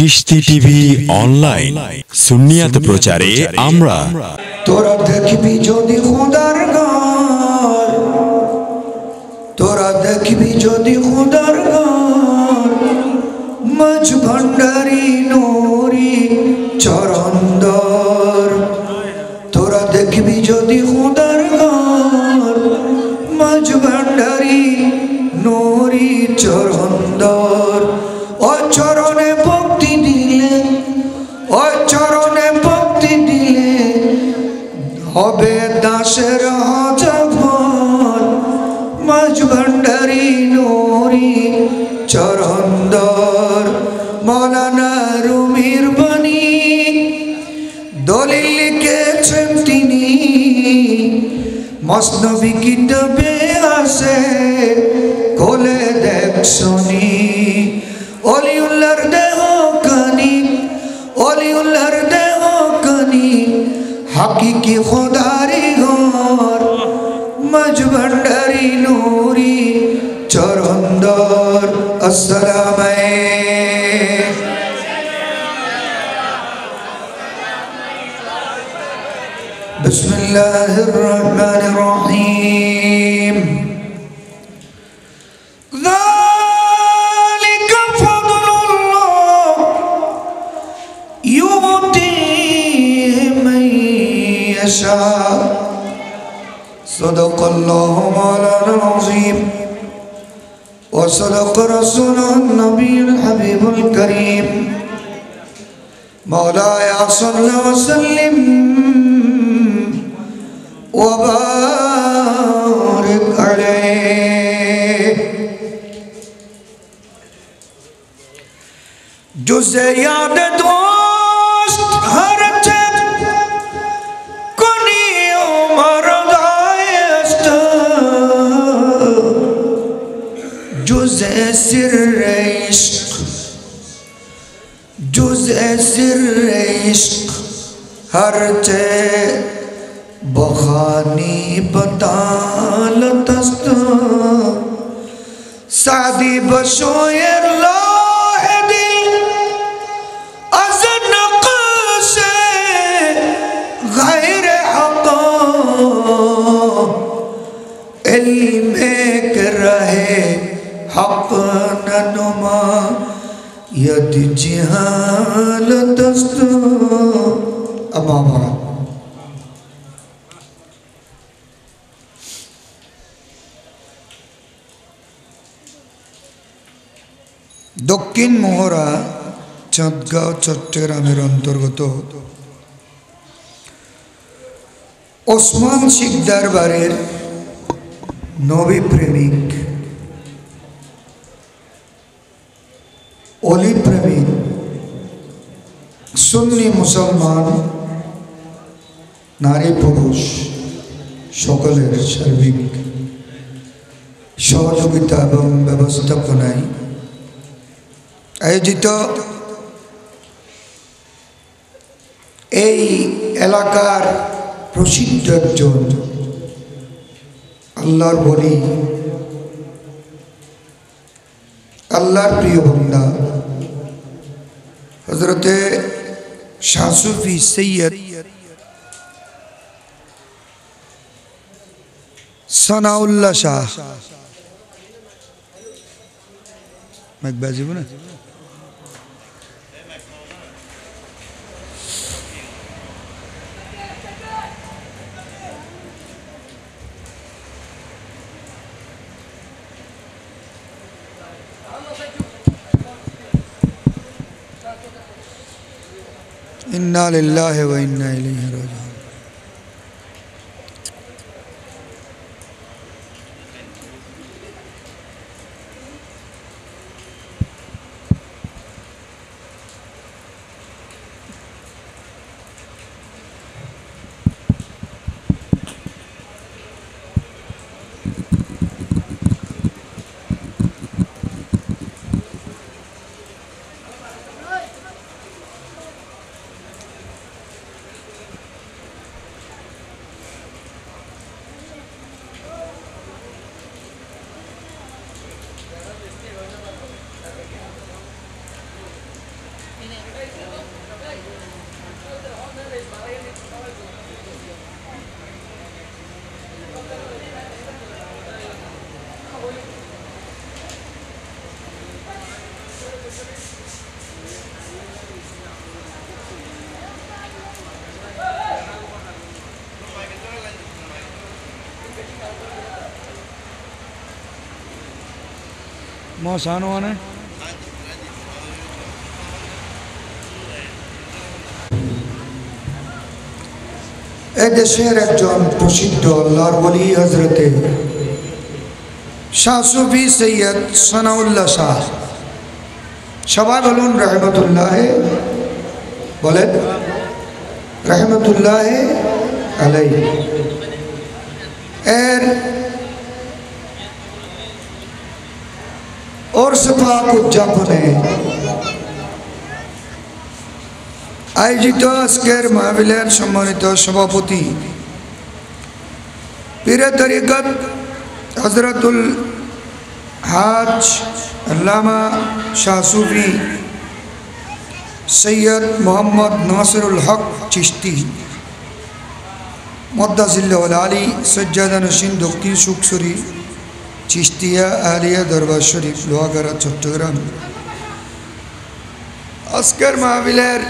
Chishti TV online सुन्नियत प्रचारे आम्रा तोरा देखबी जोदी खुदार घर तोरा देखबी जोदी खुदार घर मज भंडारी नूरी चरंदर तोरा देखबी जोदी खुदार घर मज भंडारी नूरी चरंदर ओ चरणे भक्ति दिले ओ चरणे भक्ति दिले हबे दासेर हाजभर मज भंडारी नूरी चरंदर मौलाना रूमीर बनी दलिल लिखेছেন তিনি मसनबी किताबे आछे खोले देख শুনি অলিউল্লাহর দেহ কানি অলিউল্লাহর দেহ কানি হাকিকি খোদারি ঘর মজ ভন্ডারি নূরি চরন্দর আসসালামু বিসমিল্লাহির রহমানির রহিম صدق الله مولانا العظيم وصدق رسوله النبي الحبيب الكريم مولاي صل وسلم وبارك عليه جزء याद दोस्त हर जुज़-ए-सिर इश्क हर चे बखानी बतालतस्त सादी बशोयर लोह दिल अज़ नक़्श गैर हक़ा इल्मे के रहे हक़ ननुमा यद जिहालतस्त अमामा दक्षिण मोहरा चाँदगाँव चट्टग्रामेर अंतर्गत ओस्मान शिकदार बाड़ीर नबी प्रेमिक ओली प्रेमिक सुन्नी मुसलमान नारी पुरुष सकलेर सार्बिक सहयोगिता एवं व्यवस्थापनाय आयोजित एलाकार प्रसिद्ध एकजन आल्लाहर वली अल्लाहर प्रिय बंदा हजरत शाह सूफी सैयद सनाउल्लाह शाह मैं बाजी बोला इन्ना लिल्लाहि व इन्ना इलैहि राजिऊन। মশানোয়ানে এদেশের একজন প্রসিদ্ধ আল্লাহর ওলি হযরতে শাহ সুফি সৈয়দ সানাউল্লাহ শাহ, সবাই বলুন রহমতুল্লাহ, বলেন রহমতুল্লাহ আলাইহি। এর ওরস পাক উদযাপনে আয়োজিত আজকের মাহফিলের সম্মানিত সভাপতি পীরে তরিকত হযরতুল হাজ আল্লামা শাহ সুফি সৈয়দ মোহাম্মদ নাসিরুল হক চিশতি মদ্দাজিল্লাহুল আলী সজ্জাদানশীন দক্ষিণ সুকসুরি চিশতিয়া আলিয়া দরবার শরীফ লোহাগাড়া চট্টগ্রাম, আজকের মাহফিলের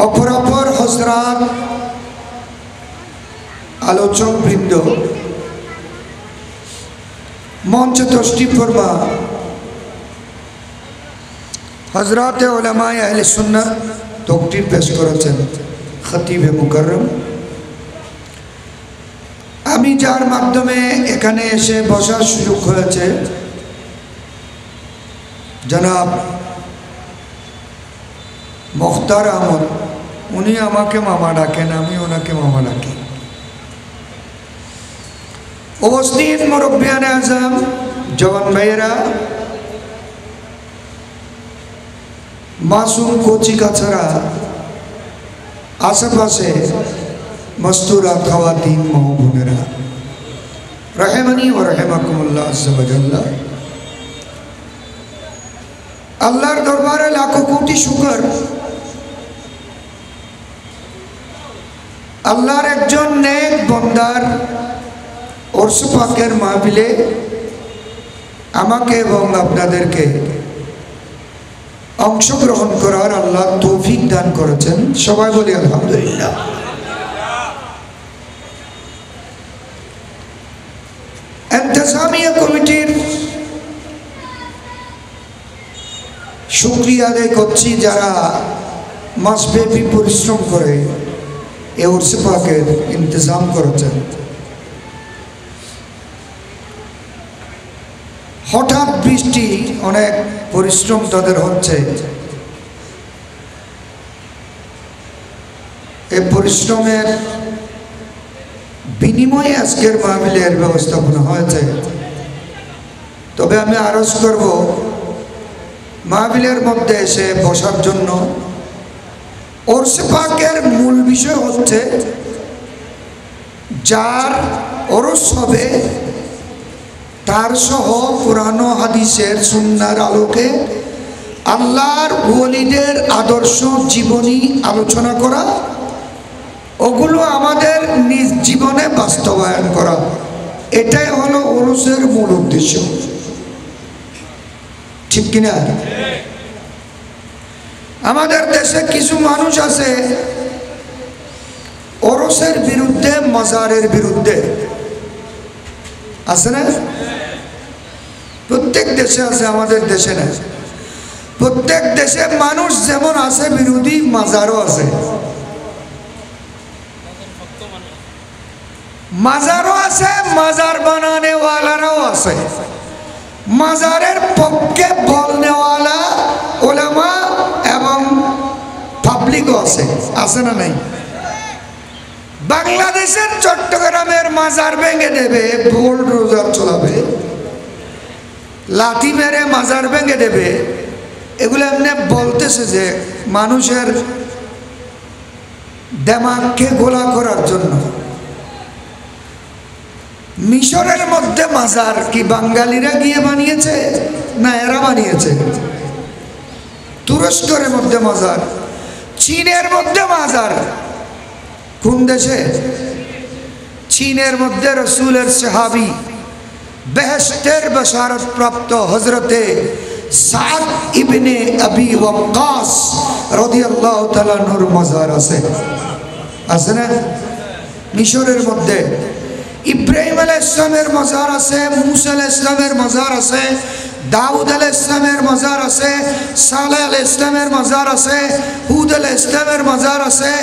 অপরাপর হযরত আলোচক বৃন্দ, মঞ্চে তশরিফ ফরমা হযরতে উলামায়ে আহলে সুন্নাত তকরির পেশ করেছেন খতিবে মুকাররম। আমি যার মাধ্যমে এখানে এসে বসার সুযোগ হয়েছে, জনাব মুখতার আহমদ, উনি আমাকে মামা ডাকেন, আমি ওনাকে মামা ডাকি। উপস্থিত মুরব্বিয়ানে আজম, জওয়ান ভাইয়েরা, মাসুম কচি কাছাড়া, আশেপাশে মস্তুরা খাওয়াতিন মহবোনেরা, রহেমানি ও রহেমাকুমুল্লাহ আজ্জা ওয়া জাল্লা। আল্লাহর দরবারে লাখো কোটি শুকর, আল্লাহর একজন নেক বান্দার ওরস পাকের মাহফিলে আমাকে এবং আপনাদেরকে অংশগ্রহণ করার আল্লাহ তৌফিক দান করেছেন। সবাই বলি আলহামদুলিল্লাহ। ইন্তেজামিয়া কমিটির শুকরিয়া আদায় করছি, যারা মাসব্যাপী পরিশ্রম করে এই উরস পাকের ইন্তজাম করেছেন। হঠাৎ বৃষ্টি, অনেক পরিশ্রম তাদের হচ্ছে, এই পরিশ্রমের বিনিময়ে আজকের মাহফিলের ব্যবস্থাপনা হয়েছে। তবে আমি আরজ করব, মাহফিলের মধ্যে এসে বসার জন্য। ওরস পাকের মূল বিষয় হচ্ছে, যার ওরস হবে তার সহ কোরআন ও হাদিসের সুন্নাহর আলোকে আল্লাহর ওলিদের আদর্শ জীবনী আলোচনা করা, ওগুলো আমাদের নিজ জীবনে বাস্তবায়ন করা, এটাই হলো ওরসের মূল উদ্দেশ্য। ঠিক কিনা? আমাদের দেশে কিছু মানুষ আছে ওরসের বিরুদ্ধে, মাজারের বিরুদ্ধে, আছে না? প্রত্যেক দেশে আছে, আমাদের দেশে না। প্রত্যেক দেশে মানুষ যেমন আছে বিরোধী, মাজারও আছে। মাজারও আছে, মাজার বানানেওয়ালারাও আছে, মাজারের পক্ষে বলনেওয়ালা ওলামা এবং পাবলিকও আছে, আছে না নাই? বাংলাদেশের চট্টগ্রামের মাজার ভেঙে দেবে, বুলডোজার চলাবে, লাঠি মেরে মাজার ভেঙে দেবে, এগুলো এমনি বলতেছে যে মানুষের দেমাগকে গোলা করার জন্য। মিশরের মধ্যে মাজার কি বাঙালিরা গিয়ে বানিয়েছে না এরা বানিয়েছে? তুরস্কের মধ্যে মাজার, চীনের মধ্যে মাজার। কোন দেশে? চীনের মধ্যে রসুলের সাহাবী বেহেশতের বশারত প্রাপ্ত হযরতে সাদ ইবনে আবি ওয়াক্কাস রাদিয়াল্লাহু তাআলা নূর মাজার আছে না? মিশরের মধ্যে ইব্রাহিম আলাইহিস সালামের মাজার আছে, মুসা আলাইহিস সালামের মাজার আছে, দাউদ আলাইহিস সালামের মাজার আছে, সালেহ আলাইহিস সালামের মাজার আছে, হুদ আলাইহিস সালামের মাজার আছে,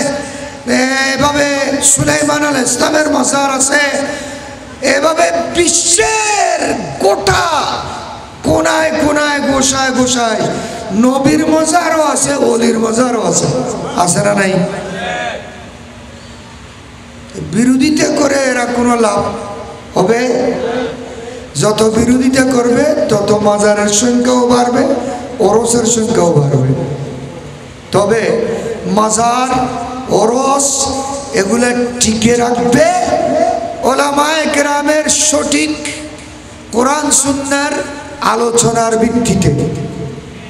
এভাবে সুলাইমান আলাইহিস সালামের মাজার আছে। এভাবে বিশ্বের গোটা কোনায় কোনায় গোসায় গোসায় নবীর মাজারও আছে, ওলির মাজারও আছে। আছে না নাই? বিরোধিতা করে এরা কোনো লাভ হবে? যত বিরোধিতা করবে তত মাজারের সংখ্যাও বাড়বে, ওরসের সংখ্যাও বাড়বে। তবে মাজার ওরস এগুলা টিকে রাখবে ওলামায়ে কেরামের সঠিক কোরআন সুন্নাহর আলোচনার ভিত্তিতে।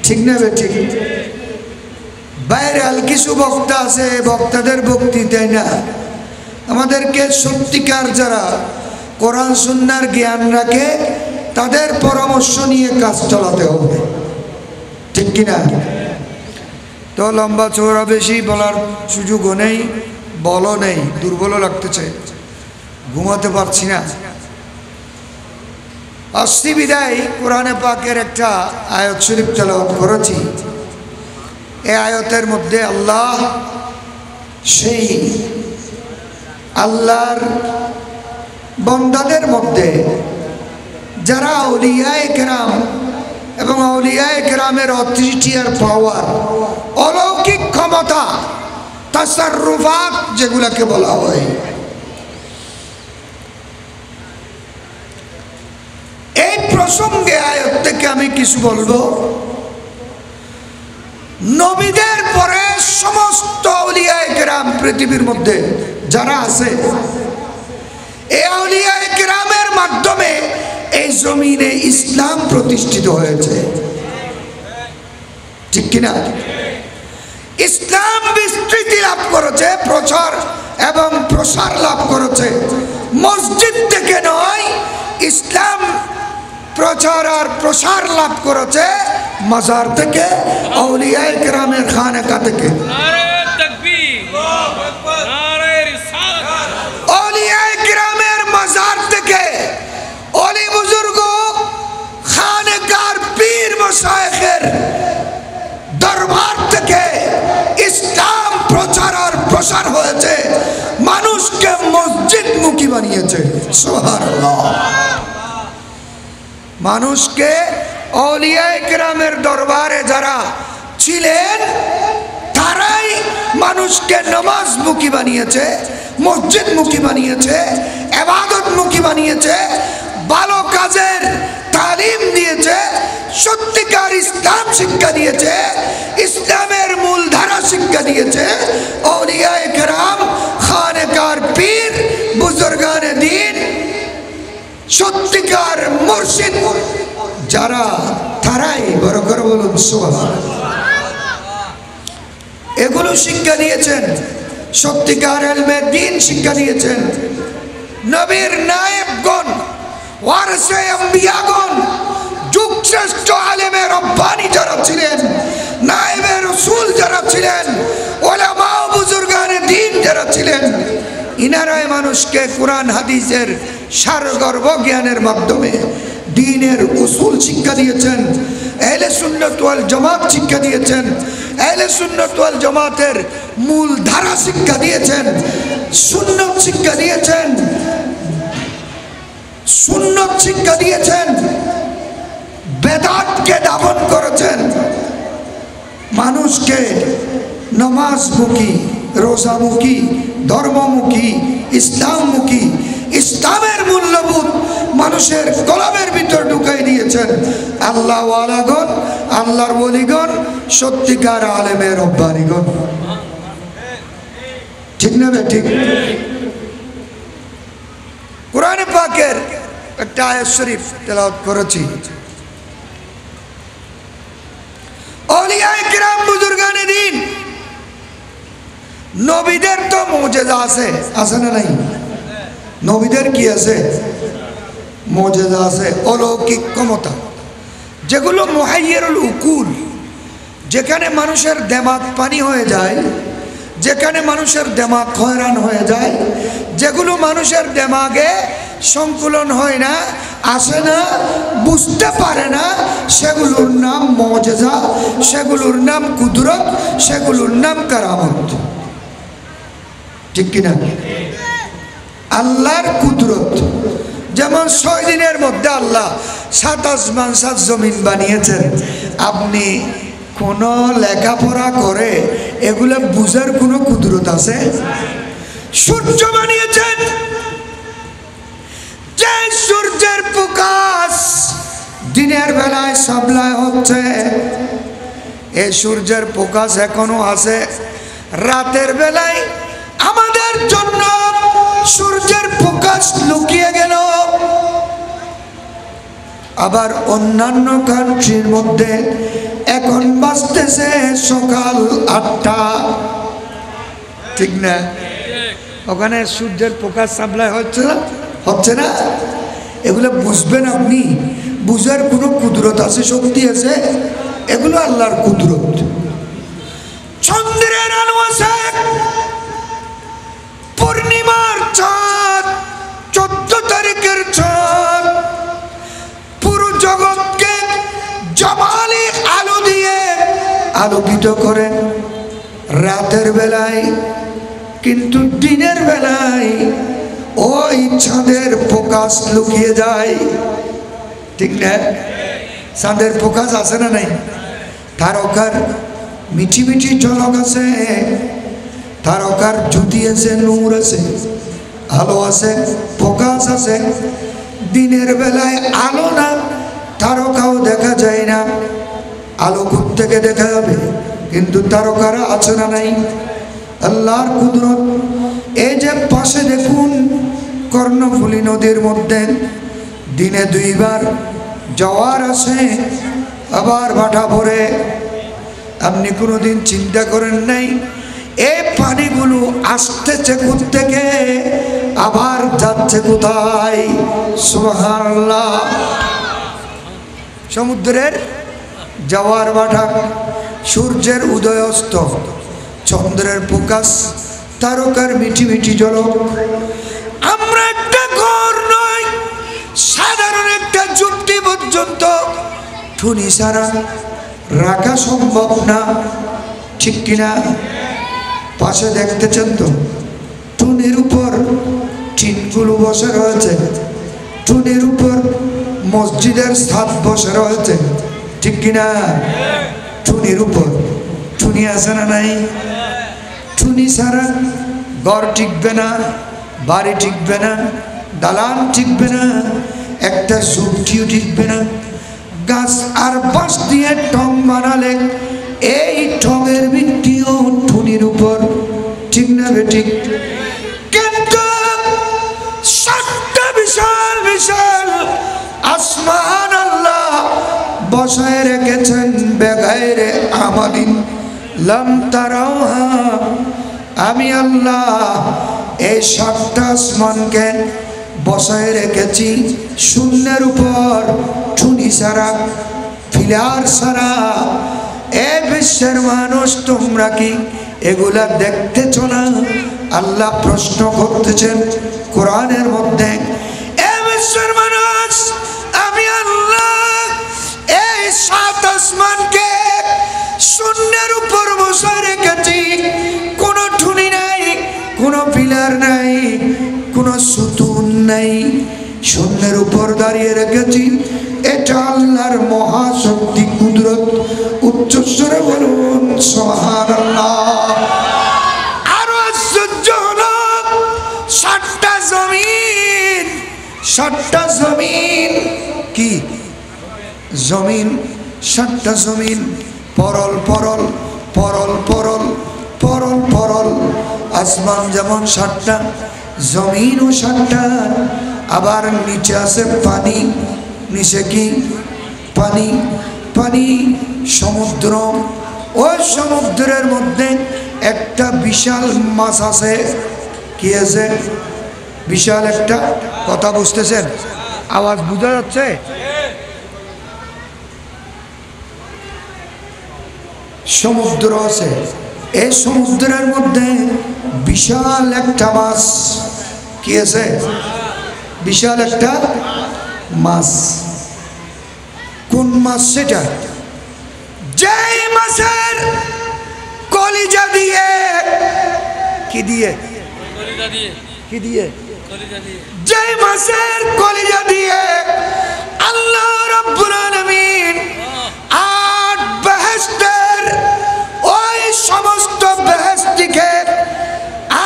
ঠিক না ঠিক? ভাইরাল কিছু বক্তা আছে, বক্তাদের বক্তৃতায় না, আমাদেরকে সত্যিকার যারা কোরআন সুন্নাহর জ্ঞান রাখে তাদের পরামর্শ নিয়ে কাজ চালাতে হবে। ঠিক কিনা? তো লম্বা চওড়া বেশি বলার সুযোগও নেই, বলও নেই, দুর্বলও লাগতেছে, ঘুমাতে পারছি না। আসছি বিদায় কোরআনে পাকের একটা আয়াত শরীফ তেলাওয়াত করেছি। এই আয়াতের মধ্যে আল্লাহ সেই আল্লাহর বান্দাদের মধ্যে যারা আউলিয়ায়ে কেরাম এবং আউলিয়ায়ে কেরামের অথরিটি আর পাওয়ার, অলৌকিক ক্ষমতা, তাসাররুফাত যেগুলাকে বলা হয়, এই প্রসঙ্গে আয়াত থেকে আমি কিছু বলবো। নবীদের পরে সমস্ত আউলিয়ায়ে কেরাম পৃথিবীর মধ্যে যারা আছে, এই আউলিয়ায়ে কেরামের মাধ্যমে এই জমিনে ইসলাম প্রতিষ্ঠিত হয়েছে। ঠিক কিনা? ইসলাম বিস্তৃতি লাভ করেছে, প্রচার এবং প্রসার লাভ করেছে। মসজিদ থেকে নয়, ইসলাম প্রচার আর প্রসার লাভ করেছে মাজার থেকে, আউলিয়ায়ে কেরামের খানকা থেকে। আউলিয়ায়ে কেরামের মাজার থেকে, ওলি বুজুর্গ খানকার পীর মাশায়েখের দরবার থেকে ইসলাম প্রচার আর প্রসার হয়েছে, মানুষকে মসজিদমুখী বানিয়েছে। সুবহানাল্লাহ। মানুষকে আউলিয়ায়ে কেরামের দরবারে যারা ছিলেন তারাই মানুষকে নামাজমুখী বানিয়েছে, মসজিদমুখী বানিয়েছে, ইবাদতমুখী বানিয়েছে, ভালো কাজের তালিম দিয়েছে, সত্যিকার ইসলাম শিক্ষা দিয়েছে, ইসলামের মূলধারা শিক্ষা দিয়েছে। আউলিয়ায়ে কেরাম, খানকার পীর, বুজুর্গানে দ্বীন, সত্যিকার মুর্শিদ যারা, তারাই, বড় করে বলুন সুবহানাল্লাহ, এগুলো শিক্ষা দিয়েছেন। সত্যিকার ইলমে দ্বীন শিক্ষা দিয়েছেন। নবীর নায়েবগণ, ওয়ারিসে আম্বিয়াগণ, যুগশ্রেষ্ঠ আলেমে রব্বানি যারা ছিলেন, নায়েবে রাসূল যারা ছিলেন, উলামা ও বুজুর্গানে দ্বীন যারা ছিলেন, ইনারাই মানুষকে কোরআন হাদিসের সারগর্ভ জ্ঞানের মাধ্যমে দ্বীনের উসুল শিক্ষা দিয়েছেন। আহলে সুন্নাত ওয়াল জামাত শিক্ষা দিয়েছেন। আহলে সুন্নাত ওয়াল জামাতের মূল ধারা শিক্ষা দিয়েছেন, সুন্নাত শিক্ষা দিয়েছেন, সুন্নাত শিক্ষা দিয়েছেন, বেদাতকে দামন করেছেন, মানুষকে নামাজমুখী, রোজামুখী, ধর্মমুখী, ইসলামমুখী, ইসলামের মূল্যবোধ মানুষের কলমের ভিতর ঢুকাই দিয়েছেন। আল্লাহ ওয়ালাগণ, আল্লাহর ওলিগণ, সত্যিকার আলেমে রব্বানিগণ। ঠিক না? ঠিক। কোরআনে পাক পাকের একটা আয়াত শরীফ তেলাওয়াত করেছি। আউলিয়ায়ে কিরাম বুজুর্গানে দ্বীন নবীদের তো মুজিজা আছে, আছে না নাই? নবীদের কি আছে? মুজিজা আছে, অলৌকিক ক্ষমতা, যেগুলো মুহাইয়িরুল উকুল, যেখানে মানুষের দিমাগ পানি হয়ে যায়, যেখানে মানুষের দিমাগ হয়রান হয়ে যায়, যেগুলো মানুষের দিমাগে সংকুলন হয় না, আসে না, বুঝতে পারে না, সেগুলোর নাম মুজিজা, সেগুলোর নাম কুদরত, সেগুলোর নাম কারামত। ঠিক কিনা? আল্লাহর কুদরত, যেমন 6 দিনের মধ্যে আল্লাহ 7 আসমান 7 জমিন বানিয়েছেন। আপনি কোনো লেখাপড়া করে এগুলো বুঝার কোনো কুদরত আছে? সূর্য বানিয়েছেন, যে সূর্যের প্রকাশ দিনের বেলায় সাপ্লাই হচ্ছে, এই সূর্যের প্রকাশ এখনো আছে। রাতের বেলায় আমাদের জন্য সূর্যের প্রকাশ লুকিয়ে গেল। আবার অন্যান্য কান্ট্রির মধ্যে এখন বাজতেছে সকাল 8টা, ঠিক না? ওখানে সূর্যের প্রকাশ সাপ্লাই হচ্ছে না। এগুলো বুঝবেন আপনি, বুঝার কোনো কুদরত আছে, শক্তি আছে, এগুলো আল্লাহর কুদরত। চন্দ্রের আলো আছে, পূর্ণিমার চাঁদ, 14 তারিখের চাঁদ পুরো জগৎকে জামালি আলো দিয়ে আলোকিত করে রাতের বেলায়। কিন্তু দিনের বেলায় ওই চাঁদের প্রকাশ লুকিয়ে যায়, ঠিক না? চাঁদের প্রকাশ আছে না নাই? তারকার মিঠি মিঠি ঝলক আছে, তারকার জ্যোতি আছে, নূর আছে, আলো আছে, প্রকাশ আছে। দিনের বেলায় আলো না, তারকাও দেখা যায় না। আলো থেকে দেখা যাবে, কিন্তু তারকারা আছে না নাই? আল্লাহর কুদরত। এই যে পাশে দেখুন কর্ণফুলী নদীর মধ্যে দিনে 2 বার জোয়ার আসে, আবার ভাটা পড়ে। আপনি কোনোদিন চিন্তা করেন নাই এই পানিগুলো আসতেছে কোত্থেকে, আবার যাচ্ছে কোথায়? সুবহানাল্লাহ। সমুদ্রের জোয়ার ভাটা, সূর্যের উদয় অস্ত, চন্দ্রের প্রকাশ, তারকার মিঠি মিঠি ঝলক। আমরা একটা ঘর নয়, সাধারণ একটা যুক্তি পর্যন্ত ঠুনি ছাড়া রাখা সম্ভব না, ঠিক কিনা? পাশে দেখতেছেন তো টুনির উপর টিনগুলো বসে রয়েছে, টুনির উপর মসজিদের ছাদ বসে রয়েছে, ঠিক কিনা? টুনির উপর টুনি আছে না নাই? টুনি ছাড়া ঘর টিকবে না, বাড়ি টিকবে না, দালান টিকবে না, একটা ঝুপড়িও টিকবে না। গাছ আর বাঁশ দিয়ে টং বানালে এই টঙের ভিত্তিও টুনির উপর, ঠিক না বেঠিক? কিন্তু 7টা বিশাল বিশাল আসমান আল্লাহ বসায় রেখেছেন, বেগাইরে আমাদিন লাম তারাওহা। আমি আল্লাহ এই 7টা আসমানকে বসায় রেখেছি শূন্যের উপর, টুনি ছাড়া, পিলার ছাড়া। এ বিশ্বের মানুষ, তোমরা কি এগুলা দেখতেছ না? আল্লাহ প্রশ্ন করতেছেন কোরআনের মধ্যে। এ বিশ্বের মানুষ, আমি আল্লাহ এই 7 আসমানকে শূন্যের উপর বসে রেখেছি। কোনো টুনি নাই, কোনো পিলার নাই, কোনো সুতুন নাই, শূন্যের উপর দাঁড়িয়ে রেখেছি। এটা আল্লাহর মহাশক্তি, কুদরত। উচ্চস্বরে বলুন সুবহানাল্লাহ। আরো আশ্চর্য হলো 7টা জমিন, 7টা জমিন কি জমিন? 7টা জমিন পরল পরল পরল পরল পরল পরল। আসমান যেমন 7টা, জমিনও 7টা। আবার নিচে আছে পানি, নিচে কি পানি, পানি সমুদ্র। ওই সমুদ্রের মধ্যে একটা বিশাল মাছ আছে। কি আছে? বিশাল একটা, কথা বুঝতেছেন? আওয়াজ বোঝা যাচ্ছে? সমুদ্র আছে, এই সমুদ্রের মধ্যে বিশাল একটা মাছ। কি আছে? বিশাল একটা মাছ। কোন মাছ সেটা? যেই মাছের কলিজা দিয়ে, কি দিয়ে, কি দিয়ে, যেই মাছের কলিজা দিয়ে আল্লাহ রাব্বুল আলামিন আট বেহেশতের ওই সমস্ত বেহেশতিকে,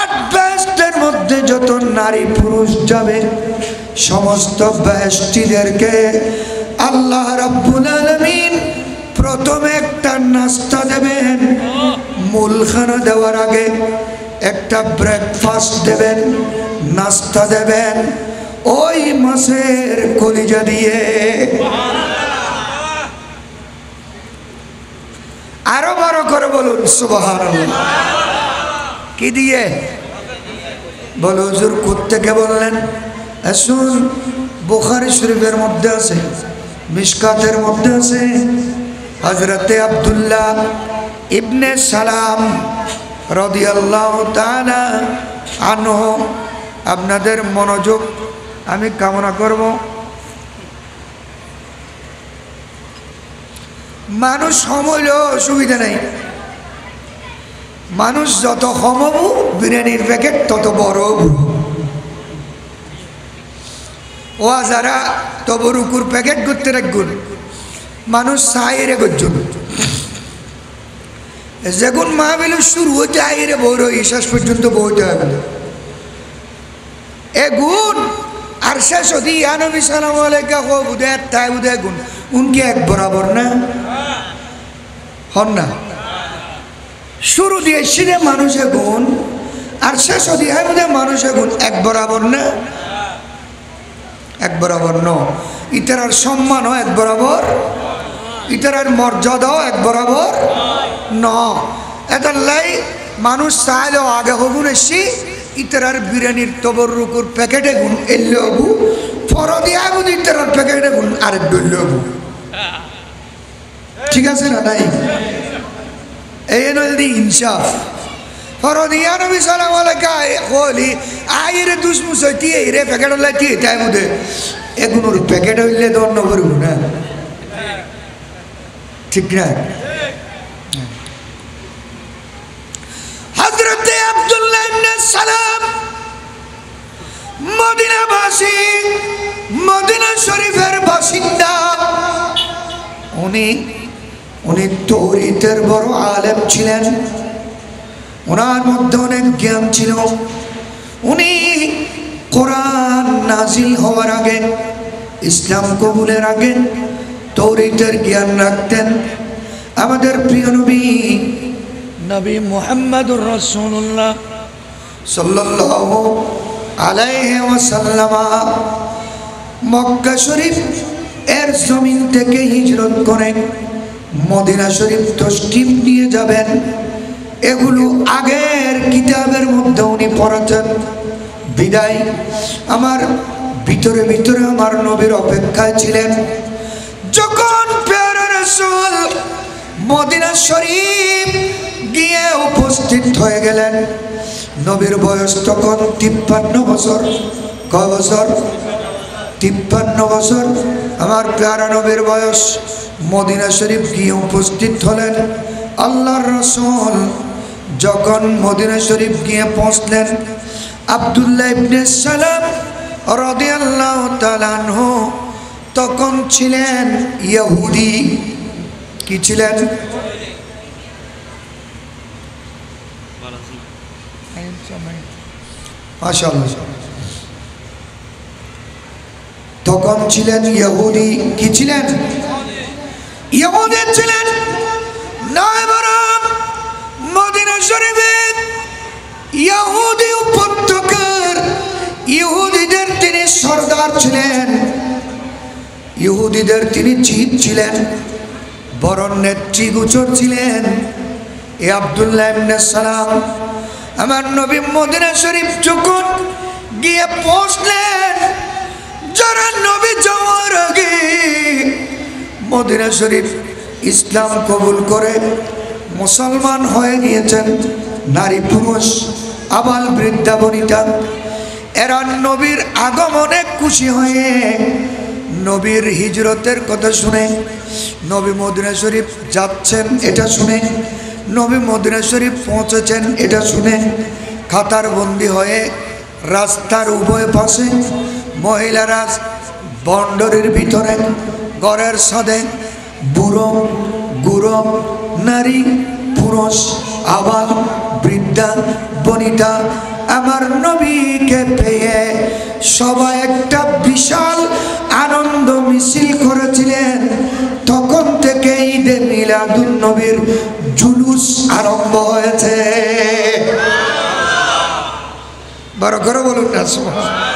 আট বেহেশতের মধ্যে যত নারী পুরুষ যাবে সমস্ত বেহেশতিদেরকে আল্লাহ রাব্বুল আলামিন প্রথমে একটা নাস্তা দেবেন, মূলখানা দেওয়ার আগে একটা ব্রেকফাস্ট দেবেন, নাস্তা দেবেন ওই মাছের কলিজা দিয়ে। আরো বড় করে বলুন সুবহানাল্লাহ। কি দিয়ে? বলো হুজুর কোত্থেকে বললেন? শুন, বুখারী শরীফের মধ্যে আছে, মিশকাতের মধ্যে আছে। হযরতে আব্দুল্লাহ ইবনে সালাম রাদিয়াল্লাহু তাআলা আনহু, আপনাদের মনোযোগ আমি কামনা করব। মানুষ সমইলেও অসুবিধা নেই, মানুষ যত কমবু বিরিয়ানির প্যাকেট তত বড় হবু। ও যারা তবরুকুর প্যাকেট করতে রাখুন, মানুষ সাইরে করছুন। যখন মাহফিল শুরু হইতে আইরে বড় শেষ পর্যন্ত বইতে হবে এ গুণ। আর শেষ হতে নবী সালাম আলাইকা হো বুধের তাই বুধের গুণ উনকে এক বরাবর না হন না। শুরু দিয়ে সিনে মানুষের গুণ আর শেষ হতে হয় বুধের মানুষের গুণ এক বরাবর না, এক বরাবর ন। ইতার সম্মানও এক বরাবর, ইতার মর্যাদাও এক বরাবর ন। এটার লাই মানুষ চাইলেও আগে হবুন এসি ইতার বিরিয়ানির তবরুকুর প্যাকেটে গুণ এলে হবু, ফরদিয়া বুধ ইতার প্যাকেটে গুণ আরেক ডলে হবু। ঠিক আছে না? নাই এই নদী ইনসাফ। ফরদিয়া নবী সালাম আলাইকা কলি আইরে দুসমুস হইতি রে প্যাকেট হইতি তাই বুধে এগুলোর প্যাকেট হইলে তো অন্য করব না, ঠিক না? হযরতে আব্দুল্লাহ ইবনে সালাম মদিনাবাসী, মদিনা শরীফের বাসিন্দা। উনি তৌরাতের বড় আলেম ছিলেন, ওনার মধ্যে অনেক জ্ঞান ছিল। উনি কোরআন নাজিল হওয়ার আগে, ইসলাম কবুলের আগে তৌরাতের জ্ঞান রাখতেন। আমাদের প্রিয় নবী নবী মুহাম্মদুর রাসূলুল্লাহ সাল্লাল্লাহু আলাইহি ওয়াসাল্লাম মক্কা শরীফ এর জমিন থেকে হিজরত করে মদিনা শরীফ তশরিফ নিয়ে যাবেন। এগুলো আগের কিতাবের মধ্যে উনি পড়াতেন। বিদায় আমার ভিতরে ভিতরে আমার নবীর অপেক্ষায় ছিলেন। যখন প্যারা রাসূল মদিনা শরীফ গিয়ে উপস্থিত হয়ে গেলেন, নবীর বয়স তখন 53 বছর। কয় বছর? 53 বছর আমার প্যারা নবীর বয়স। মদিনা শরীফ গিয়ে উপস্থিত হলেন। আল্লাহর রাসূল যখন মদিনা শরীফ গিয়ে পৌঁছলেন, আব্দুল্লাহ ইবনে সালাম রাদিয়াল্লাহু তাআলা আনহু তখন ছিলেন ইহুদি। কি ছিলেন? মাশাআল্লাহ। তখন ছিলেন ইহুদি। কি ছিলেন? ইহুদি ছিলেন। নয় বরং মদিনা শরীফে ইহুদি উপত্যকার ইহুদিদের তিনি সরদার ছিলেন, ইহুদিদের তিনি চিফ ছিলেন, বরং নেতৃগোচর ছিলেন। এ আব্দুল্লাহ ইবনে সালাম আমার নবী মদিনা শরীফ যখন গিয়ে পৌঁছলেন, যারা নবী যাওয়ার আগে মদিনা শরীফ ইসলাম কবুল করে মুসলমান হয়ে গিয়েছেন, নারী পুরুষ আবাল বৃদ্ধা বনিতা, এরা নবীর আগমনে খুশি হয়ে নবীর হিজরতের কথা শুনে, নবী মদিনা শরীফ যাচ্ছেন এটা শুনে, নবী মদিনা শরীফ পৌঁছেছেন এটা শুনে কাতার বন্দী হয়ে রাস্তার উভয় পাশে মহিলারা বন্দরের ভিতরে ঘরের ছাদে বুড়ো গুড়ো নারী পুরুষ আবাল বৃদ্ধা বনিতা আমার নবীকে পেয়ে সবাই একটা বিশাল আনন্দ মিছিল করেছিলেন। তখন থেকে ঈদে মিলাদুন নবীর জুলুস আরম্ভ হয়েছে। বড় করে বলুন না সুবহানাল্লাহ।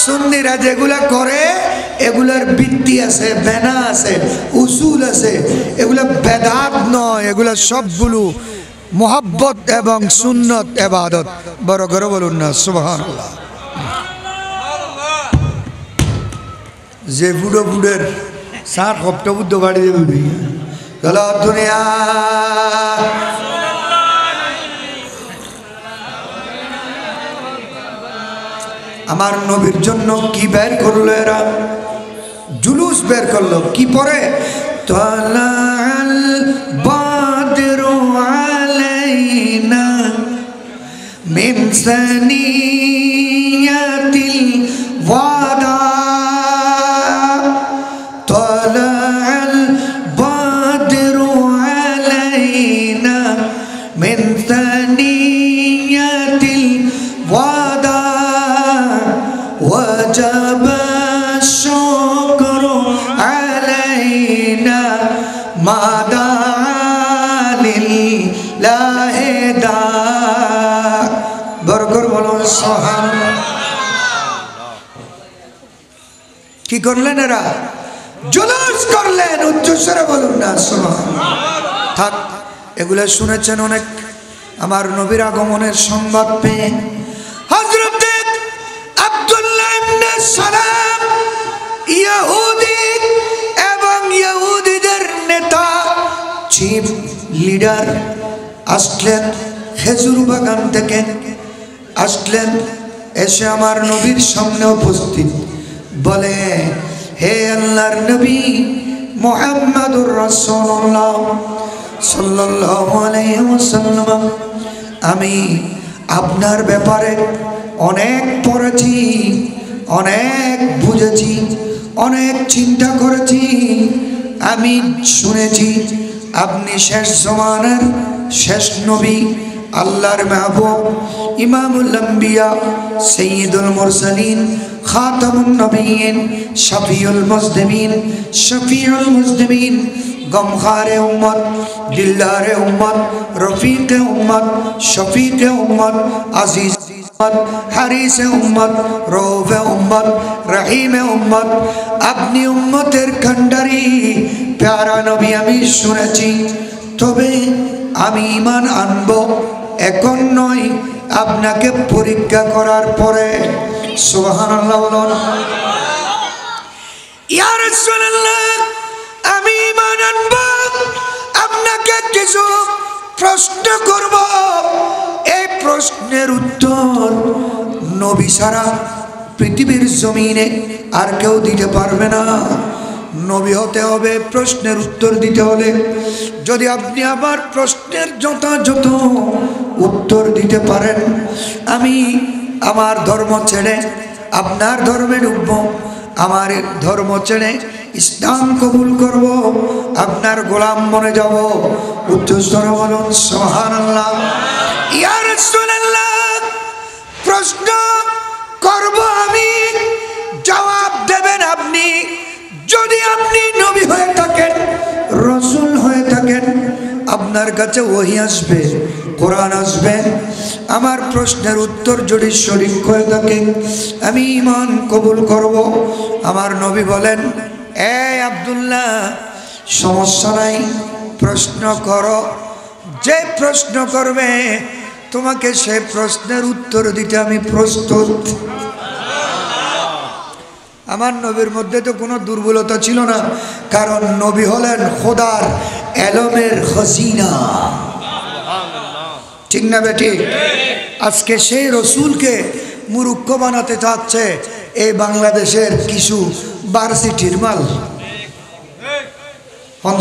সুন্নিরা যেগুলা করে এগুলার ভিত্তি আছে, বেনা আছে, উসুল আছে, এগুলা বেদাত নয়, এগুলা সবগুলো মোহাব্বত এবং সুন্নত ইবাদত। বড় করে বলুন না সুবহানাল্লাহ। যে বুড়ো বুড়ের সার হপ্তা বুদ্ধ বাড়ি দেবে চলো দুনিয়া আমার নবীর জন্য কি বের করলো এরা, জুলুস বের করলো কি পরে তালাল বাদরু আলাইনা মিন সানিয়াতিল ওয়াদা, তালাল বাদরু আলাইনা মিন সানিয়াতিল ওয়াদা وجب الشكر علينا ما دعا لله داع বরকর বলুন সুবহানাল্লাহ। কি করলেন এরা? জুলুস করলেন, উচ্চস্বরে বলুন না সুবহানাল্লাহ। থাক, এগুলো শুনেছেন অনেক। আমার নবীর আগমনের সংবাদ পেয়ে হযরত আব্দুল্লাহ ইবনে সালাম ইহুদি এবং ইহুদিদের নেতা চিফ লিডার আসলেন, খেজুর বাগান থেকে আসলেন, এসে আমার নবীর সামনে উপস্থিত। বলে, হে আল্লাহর নবী মুহাম্মাদুর রাসূলুল্লাহ সাল্লাল্লাহু আলাইহি ওয়াসাল্লাম, আমি আপনার ব্যাপারে অনেক পড়েছি, অনেক বুঝেছি, অনেক চিন্তা করেছি। আমি শুনেছি আপনি শেষ জমানার শেষ নবী, আল্লাহর মাহবুব, ইমামুল আম্বিয়া, সাইয়্যিদুল মুরসালিন, খাতামুন নবিয়্যিন, শফিউল মুজনিবিন, শফিউল মুজনিবিন, গমখারে উম্মত, দিলদারে উম্মত, রফিকে উম্মত, শফিকে উম্মত, আজিজ হারিসে উম্মত, রৌফে উম্মত, রহিমে উম্মত, আপনি উম্মতের কান্ডারি প্যারা নবী আমি শুনেছি। তবে আমি ঈমান আনব এখন নয়, আপনাকে পরীক্ষা করার পরে। সুবহানাল্লাহ বলুন। ইয়া রাসূলুল্লাহ, আমি ঈমান আনব, আপনাকে কিছু প্রশ্ন করব। এই প্রশ্নের উত্তর নবী ছাড়া পৃথিবীর জমিনে আর কেউ দিতে পারবে না। নবী হতে হবে প্রশ্নের উত্তর দিতে হলে। যদি আপনি আবার প্রশ্নের যথাযথ উত্তর দিতে পারেন, আমি আমার ধর্ম ছেড়ে আপনার ধর্মে ঢুকব, আমার ধর্ম ছেড়ে ইসলাম কবুল করব, আপনার গোলাম বনে যাব। উচ্চস্বরে বলুন সুবহানাল্লাহ। ইয়া রাসূলুল্লাহ, প্রশ্ন করব আমি, জবাব দেবেন আপনি। যদি আপনি নবী হয়ে থাকেন, রাসূল হয়ে থাকেন, আপনার কাছে ওহী আসবে, কোরআন আসবে, আমার প্রশ্নের উত্তর যদি সঠিক হয়ে থাকে আমি ঈমান কবুল করব। আমার নবী বলেন, এই আব্দুল্লাহ, সমস্যা নাই, প্রশ্ন করো। যে প্রশ্ন করবে তোমাকে সে প্রশ্নের উত্তর দিতে আমি প্রস্তুত। আমার নবীর মধ্যে তো কোনো দুর্বলতা ছিল না, কারণ নবী হলেন খোদার এলমের খজিনা। ঠিক না বেটি? আজকে সেই রসুলকে মুরুক্ষ বানাতে চাচ্ছে এই বাংলাদেশের কিছু ভার্সিটির মাল।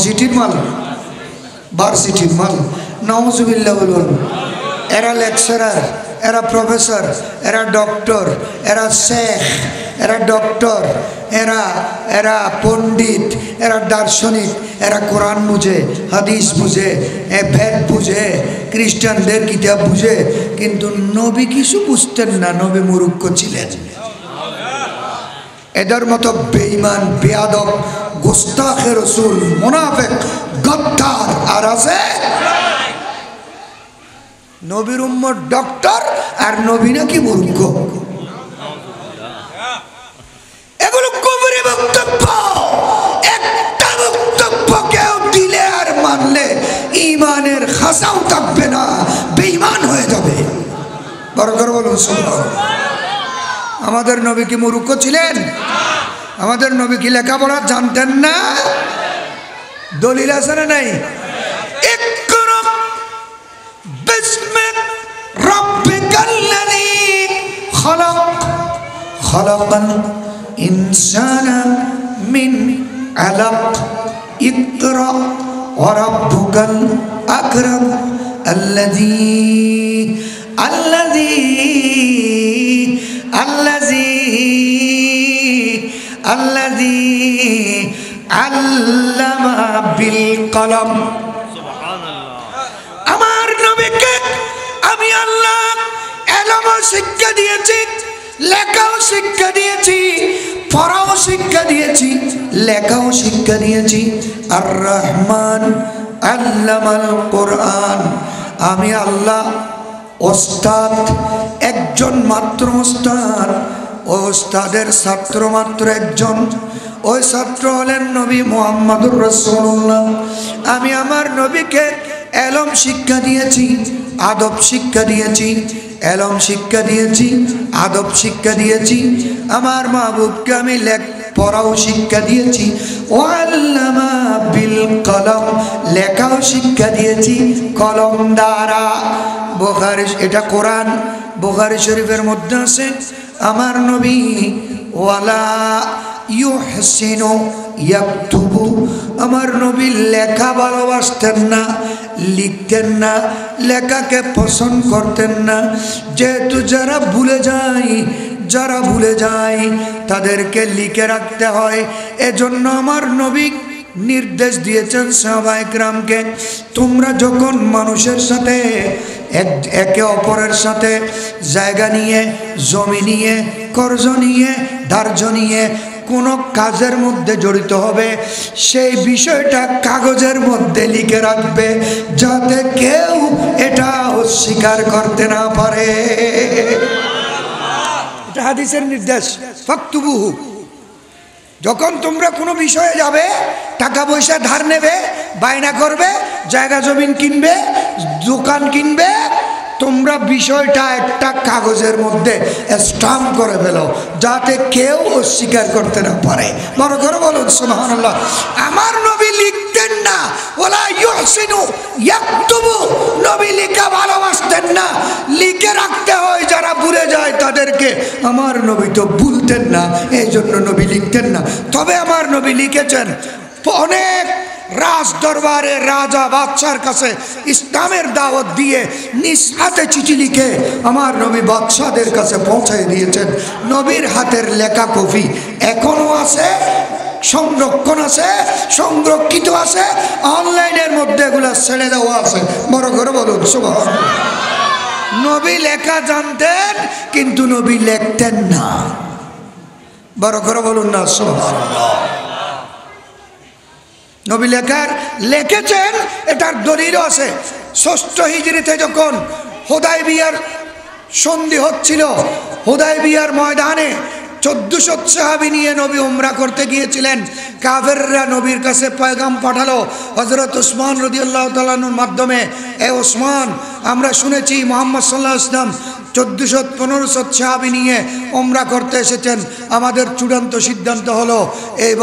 সিটির মাল, ভার্সিটির মাল, নাউজুবিল্লাহ বলুন। এরা লেকচারার, এরা প্রফেসর, এরা ডক্টর, এরা শেখ, এরা ডক্টর, এরা এরা পণ্ডিত, এরা দার্শনিক, এরা কোরআন বুঝে, হাদিস বুঝে, ভেদ বুঝে, খ্রিস্টানদের কিতাব বুঝে, কিন্তু নবী কিছু বুঝতেন না, নবী মুরুক্ষ ছিলেন। এদের মতো বেঈমান, বেয়াদব, গোস্তাখে রসুল, মুনাফিক, গদ্দার আর আছে? নবীর উম্মত ডক্টর আর নবী নাকি মূর্খ। এগুলো কবরে বক্তব্য। একটা বক্তব্য কেউ দিলে আর মানলে ঈমানের খাসাও থাকবে না, বেঈমান হয়ে যাবে। বড় করে বলুন সুবহানাল্লাহ। আমাদের নবী কি মূর্খ ছিলেন? আমাদের নবী কি লেখাপড়া জানতেন না? দলিল আছে না নাই? ইকরা বিসমি রাব্বিকাল্লাযী খালাক, খালাকাল ইনসানা মিন আলাক, ইকরা ওয়া রাব্বুকাল আকরাম আল্লাযী আল্লাযী আল্লাযী আল্লাযী আল্লামা বিল কলম। সুবহানাল্লাহ। আমার নবীকে আমি আল্লাহ ইলমও শিক্ষা দিয়েছি, লেখাও শিক্ষা দিয়েছি, পড়াও শিক্ষা দিয়েছি, লেখাও শিক্ষা দিয়েছি। আর রহমান আল্লামাল কোরআন। আমি আল্লাহ ওস্তাদ, একজন মাত্র ওস্তাদ। ওস্তাদের ছাত্র মাত্র একজন, ওই ছাত্র হলেন নবী মুহাম্মদুর রাসূলুল্লাহ। আমি আমার নবীকে এলম শিক্ষা দিয়েছি, আদব শিক্ষা দিয়েছি, এলম শিক্ষা দিয়েছি, আদব শিক্ষা দিয়েছি। আমার মাহবুবকে আমি পড়াও শিক্ষা দিয়েছি। ওয়াল্লামা বিল কলম, লেখাও শিক্ষা দিয়েছি কলম দ্বারা। বুখারী, এটা কোরআন, বুখারী শরীফের মধ্যে আছে আমার নবী ওয়ালা ইউহসিনু ইয়াকতুবু, আমার নবী লেখা ভালোবাসতেন না, লিখতেন না, লেখাকে পছন্দ করতেন না। যেহেতু যারা ভুলে যায় তাদেরকে লিখে রাখতে হয়, এজন্য আমার নবী নির্দেশ দিয়েছেন সাহাবায়ে কেরামকে, তোমরা যখন মানুষের সাথে একে অপরের সাথে জায়গা নিয়ে, জমি নিয়ে, কর্জ নিয়ে, ধার্য নিয়ে কোনো কাজের মধ্যে জড়িত হবে, সেই বিষয়টা কাগজের মধ্যে লিখে রাখবে, যাতে কেউ এটা অস্বীকার করতে না পারে। এটা হাদিসের নির্দেশ। ফাকতুবুহু, যখন তোমরা কোনো বিষয়ে যাবে, টাকা পয়সা ধার নেবে, বায়না করবে, জায়গা জমিন কিনবে, দোকান কিনবে, তোমরা বিষয়টা একটা কাগজের মধ্যে স্টাম্প করে ফেলো, যাতে কেউ অস্বীকার করতে না পারে। বড় করে বলুন সুবহানাল্লাহ। আমার নবী লিখতেন না, ওয়ালা ইউহসিনু ইয়াকতুবু, নবী লেখা ভালোবাসতেন না, লিখে রাখতে হয়, যারা ভুলে যায় তাদেরকে। আমার নবী তো ভুলতেন না, এই জন্য নবী লিখতেন না। তবে আমার নবী লিখেছেন অনেক রাজ দরবারে, রাজা বাদশার কাছে ইসলামের দাওয়াত দিয়ে নিজ হাতে চিঠি লিখে আমার নবী বাদশাদের কাছে পৌঁছায় দিয়েছেন। নবীর হাতের লেখা কপি এখনো আছে, সংরক্ষণ আছে, সংরক্ষিত আছে, অনলাইনের মধ্যে এগুলো ছেড়ে দেওয়া আছে। বড় করে বলুন সুবহানাল্লাহ। নবী লেখা জানতেন, কিন্তু নবী লিখতেন না। বড় করে বলুন না সুবহানাল্লাহ। নবী লিখেছেন, এটার দলিল আছে। ৬ষ্ঠ হিজরিতে যখন হুদায়বিয়ার সন্ধি হচ্ছিল, হুদায়বিয়ার ময়দানে 1400 সাহাবী নিয়ে নবী উমরা করতে গিয়েছিলেন। কাফেররা নবীর কাছে পয়গাম পাঠালো হযরত ওসমান রাদিয়াল্লাহু তাআলা আনহুর মাধ্যমে, এ ওসমান, আমরা শুনেছি মুহাম্মদ সাল্লাল্লাহু আলাইহি ওয়াসাল্লাম 1400-1500 সাহাবী নিয়ে উমরা করতে এসেছেন। আমাদের চূড়ান্ত সিদ্ধান্ত হলো এই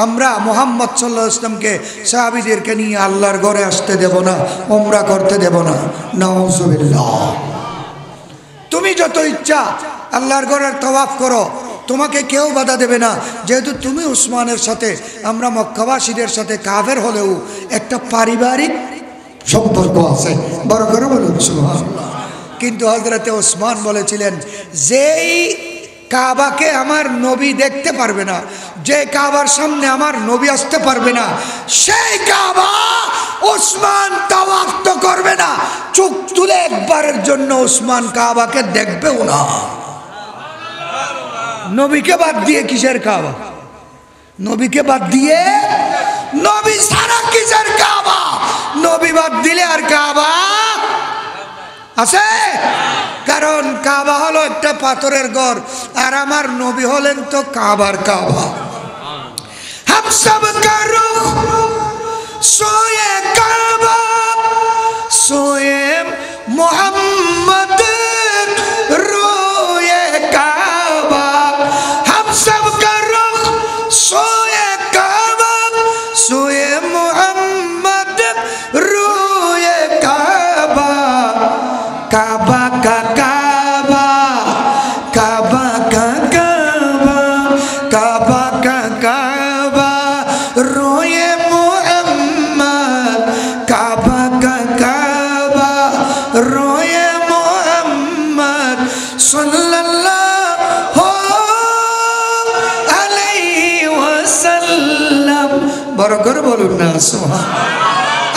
আমরা মুহাম্মদ সাল্লাল্লাহু আলাইহি ওয়াসাল্লামকে সাহাবীদেরকে নিয়ে আল্লাহর ঘরে আসতে দেব না, উমরা করতে দেব না। নাউজুবিল্লাহ। তুমি যত ইচ্ছা আল্লাহর ঘরের তওয়াফ করো, তোমাকে কেউ বাধা দেবে না, যেহেতু তুমি উসমানের সাথে, আমরা মক্কাবাসীদের সাথে কাফের হলেও একটা পারিবারিক সম্পর্ক আছে। বড় করে বলুন সুবহানাল্লাহ। কিন্তু হযরতে ওসমান বলেছিলেন, যেই কাবাকে আমার নবী দেখতে পারবে না, যে কাবার সামনে আমার নবী আসতে পারবে না, সেই কাবা ওসমান তাওয়াফ তো করবে না, চোখ তুলে একবারের জন্য ওসমান কাবাকে দেখবেও না। নবীকে বাদ দিয়ে কিসের কাবা? নবীকে বাদ দিয়ে, নবী ছাড়া কিসের কাবা? নবী বাদ দিলে আর কাবা আছে? কারণ কাবা হলো একটা পাথরের ঘর, আর আমার নবী হলেন তো কাবার কাবা। হাম সব করো সোয়ে কাবা, সোয়ে মোহাম্মদ রোয়ে কাবা। হাম সব করো সোয়ে কাবা, সোয়ে মোহাম্মদ রোয়ে কাবা। কাবা কা কাবা, কাবা কা কাবা, কাবা কা কাবা রোয়ে মোহাম্মদ। কাবা কা কাবা রোয়ে মোহাম্মদ সাল্লাল্লাহু আলাইহি ওয়াসাল্লাম। বড় করে বলুন না সুবহানাল্লাহ।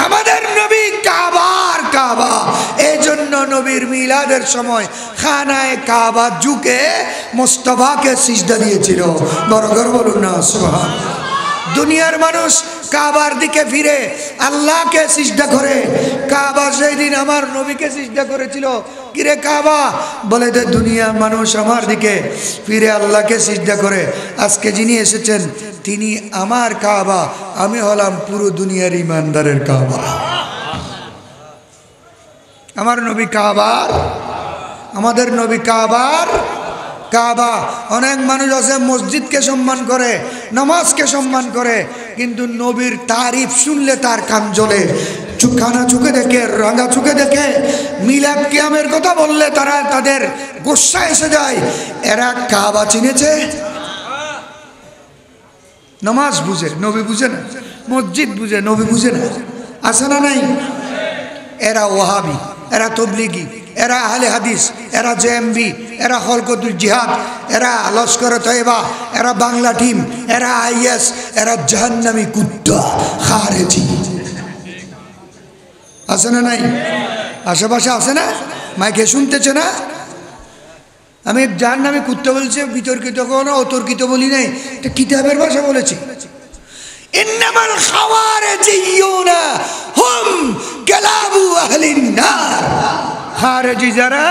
আমাদের নবী কাবার কাবা। এই জন্য নবীর মিলাদের সময় খানায় কাবা ঝুঁকে মুস্তাফাকে সিজদা দিয়েছিল। বড় করে বলুন না সুবহানাল্লাহ। দুনিয়ার মানুষ কাবার দিকে ফিরে আল্লাহকে সিজদা করে, কাবা সেই দিন আমার নবীকে সিজদা করেছিল। কিরে কাবা? বলে দে দুনিয়ার মানুষ আমার দিকে ফিরে আল্লাহকে সিজদা করে। আজকে যিনি এসেছেন তিনি আমার কাবা, আমি হলাম পুরো দুনিয়ার ইমানদারের কাবা। আমার নবী কাবার, আমাদের নবী কাবার কাবা। অনেক মানুষ আছে মসজিদকে সম্মান করে, নামাজকে সম্মান করে, কিন্তু নবীর তারিফ শুনলে তার কান জ্বলে, কানা চোখে দেখে, রাঙা চোখে দেখে। মিলাদ কিয়ামের কথা বললে তারা তাদের গোসা এসে যায়। এরা কাবা চিনেছে, নামাজ বুঝে, নবী বুঝে না, মসজিদ বুঝে, নবী বুঝে না। আছে না নাই? এরা ওয়াহাবি, এরা তবলিগি, এরা আহলে হাদিস, এরা জেএমবি, এরা খলকতুল জিহাদ, এরা লস্করে তয়বা, এরা বাংলা টিম, এরা আইএস, এরা জাহান্নামী কুত্তা খারেজি। আছে না নাই? আশেপাশে আছে না? মাইকে শুনতেছে না? আমি জাহান্নামী কুত্তা বলছি, বিতর্কিত কোনো অতর্কিত বলি নাই, এটা কিতাবের ভাষা বলেছি। ইন্নামাল খাওয়ারিজিয়ুনা হুম কালাবু আহলিন নার। খারেজি যারা,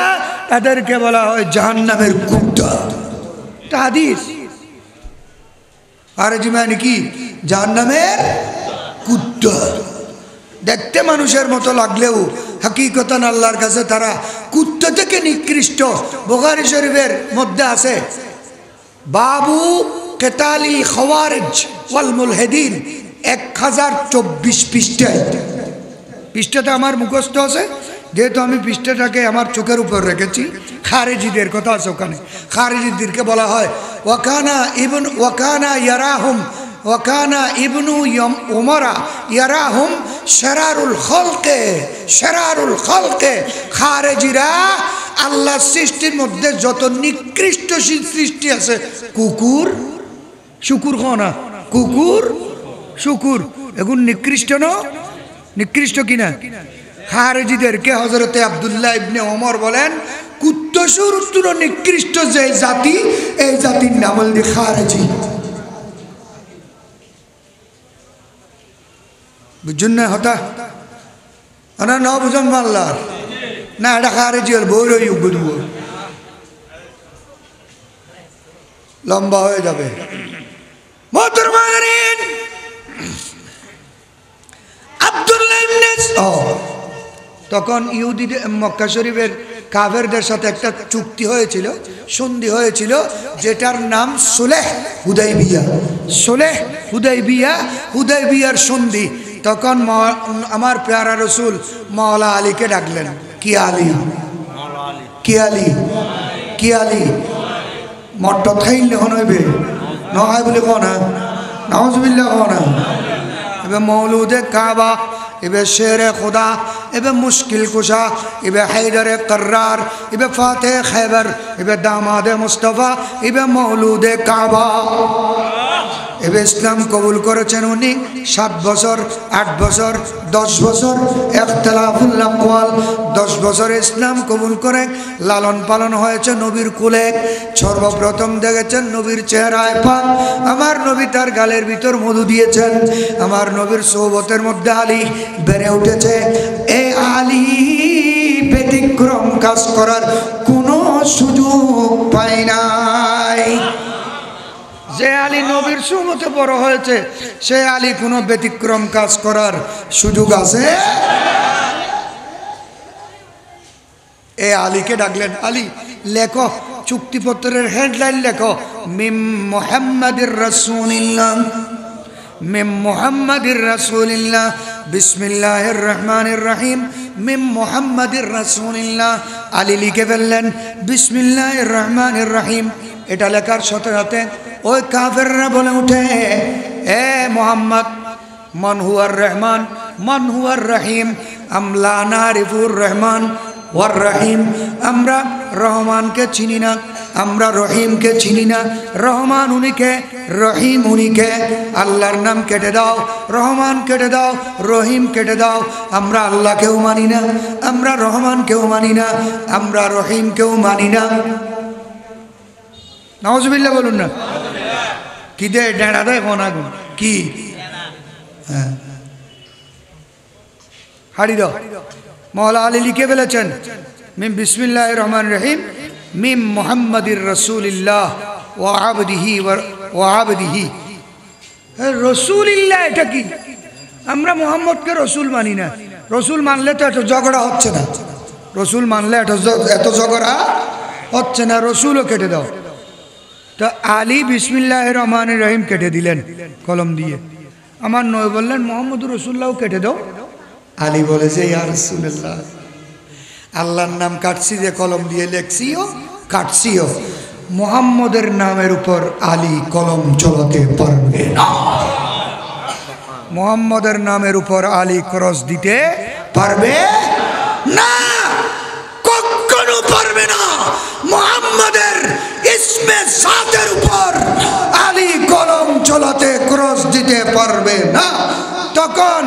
তাদেরকে বলা হয় জাহান্নামের কুত্তা। এটা হাদিস। খারেজি মানে কি? জাহান্নামের কুত্তা। দেখতে মানুষের মতো লাগলেও হাকিকতান আল্লাহর কাছে তারা কুত্তা থেকে নিকৃষ্ট। বুখারী শরীফের মধ্যে আছে বাবু কেতালিল খাওয়ারিজ ওয়াল মুলহিদিন, 1024 পৃষ্ঠায়। পৃষ্ঠাটা আমার মুখস্থ আছে, যেহেতু আমি পৃষ্ঠাটাকে আমার চোখের উপর রেখেছি। খারেজিদের কথা আছে ওখানে। খারেজিদেরকে বলা হয় ওয়াকানা ইয়ারাহুম, ওয়াকানা ইবনু উমরা ইয়ারাহুম শারারুল খালকে, শারারুল খালকে। খারেজিরা আল্লাহর সৃষ্টির মধ্যে যত নিকৃষ্ট সৃষ্টি আছে, কুকুর, শুকুর খানা, কুকুর, শুকুর, এগুলো নিকৃষ্ট না? নিকৃষ্ট কিনা? খারেজিদেরকে হযরতে আব্দুল্লাহ ইবনে ওমর বলেন, কুত্তসুর তুলো নিকৃষ্ট যে জাতি, এই জাতির নাম হল খারেজি। বুঝুন না? হতা না বুঝুন আল্লাহ। না এটা খারে জিয়াল বই রই উগবো লম্বা হয়ে যাবে মোহতরমানিন আব্দুল্লাহ ইবনে তখন ইহুদি মক্কা শরীফের কাফেরদের সাথে একটা চুক্তি হয়েছিল সন্ধি হয়েছিল যেটার নাম সুলেহ হুদাইবিয়া সুলেহ হুদাইবিয়া হুদাইবিয়ার সন্ধি তখন আমার প্যারা রসুল মাওলা আলীকে ডাকলেন কি আলী কি আলী কি আলী মট্ট খাইলে হনইবে নয় বলে কনা নাউজুবিল্লাহ কনা এবার মৌলুদে কাবা এবে শেরে খুদা এবে মুশকিল কুশা এবে হায়দারে কর্রার এবে ফাতে খৈবর এবে দামাদে মুস্তফা এবে মৌলুদে কাবা এবে ইসলাম কবুল করেছেন উনি 7 বছর 8 বছর 10 বছর ইখতিলাফুল আকওয়াল 10 বছর ইসলাম কবুল করে লালন পালন হয়েছে নবীর কুলে সর্বপ্রথম দেখেছেন নবীর চেহারায় পাক আমার নবী তার গালের ভিতর মধু দিয়েছেন আমার নবীর সোহবতের মধ্যে আলী বেড়ে উঠেছে এই আলী ব্যতিক্রম কাজ করার কোনো সুযোগ পায় নাই যে আলী নবীর সুমতে বড় হয়েছে সে আলী কোনো ব্যতিক্রম কাজ করার সুযোগ আছে এ আলীকে ডাকলেন আলী লেখো চুক্তিপত্রের হেডলাইন লেখো মিম মুহাম্মাদির রাসূলিল্লাহ মিম মুহাম্মাদির রাসূলিল্লাহ বিসমিল্লাহির রহমানির রহিম মিম মুহাম্মাদির রাসূলিল্লাহ আলী লিখে ফেললেন বিসমিল্লাহির রহমানির রহিম এটা লেখার সাথে সাথে ওই কাফেররা বলে উঠে এ মোহাম্মদ মান হুয়ার রহমান মান হুয়ার রহিম আমলা নারিফুর রহমান ওয়ার রহিম আমরা রহমানকে চিনি না আমরা রহিমকে চিনি না রহমান উনিকে রহিম উনিকে আল্লাহর নাম কেটে দাও রহমান কেটে দাও রহিম কেটে দাও আমরা আল্লাহকেও মানি না আমরা রহমানকেও মানি না আমরা রহিমকেও মানি না নাউজুবিল্লাহ বলুন না কি দে ডেড়া দেয় কোনাগুন কি হ্যাঁ হাড়ি দাও মওলা আলী লিখে ফেলেছেন মিম বিসমিল্লাহির রহমানির রহিম মিম মুহাম্মাদির রাসূলিল্লাহ ওয়া আবদিহি রাসূলিল্লাহ এটা কি আমরা মুহাম্মদকে রাসূল মানি না রাসূল মানলে তো এত ঝগড়া হচ্ছে না রাসূল মানলে এত ঝগড়া হচ্ছে না রাসূলও কেটে দাও তো আলী বিসমিল্লাহির রহমানির রহিম কেটে দিলেন কলম দিয়ে আমার নবী বললেন মুহাম্মদুর রাসূলুল্লাহও কেটে দাও আলী বলে যে ইয়া রাসূলুল্লাহ আল্লাহর নাম কাটছি যে কলম দিয়ে লেখছিও কাটছিও মুহাম্মদের নামের উপর আলী কলম চলাতে পারবে না মুহাম্মদের নামের উপর আলী ক্রস দিতে পারবে না কখনো পারবে না মুহাম্মদের ইসমে জাতের উপর আলী কলম চলাতে ক্রস দিতে পারবে না তখন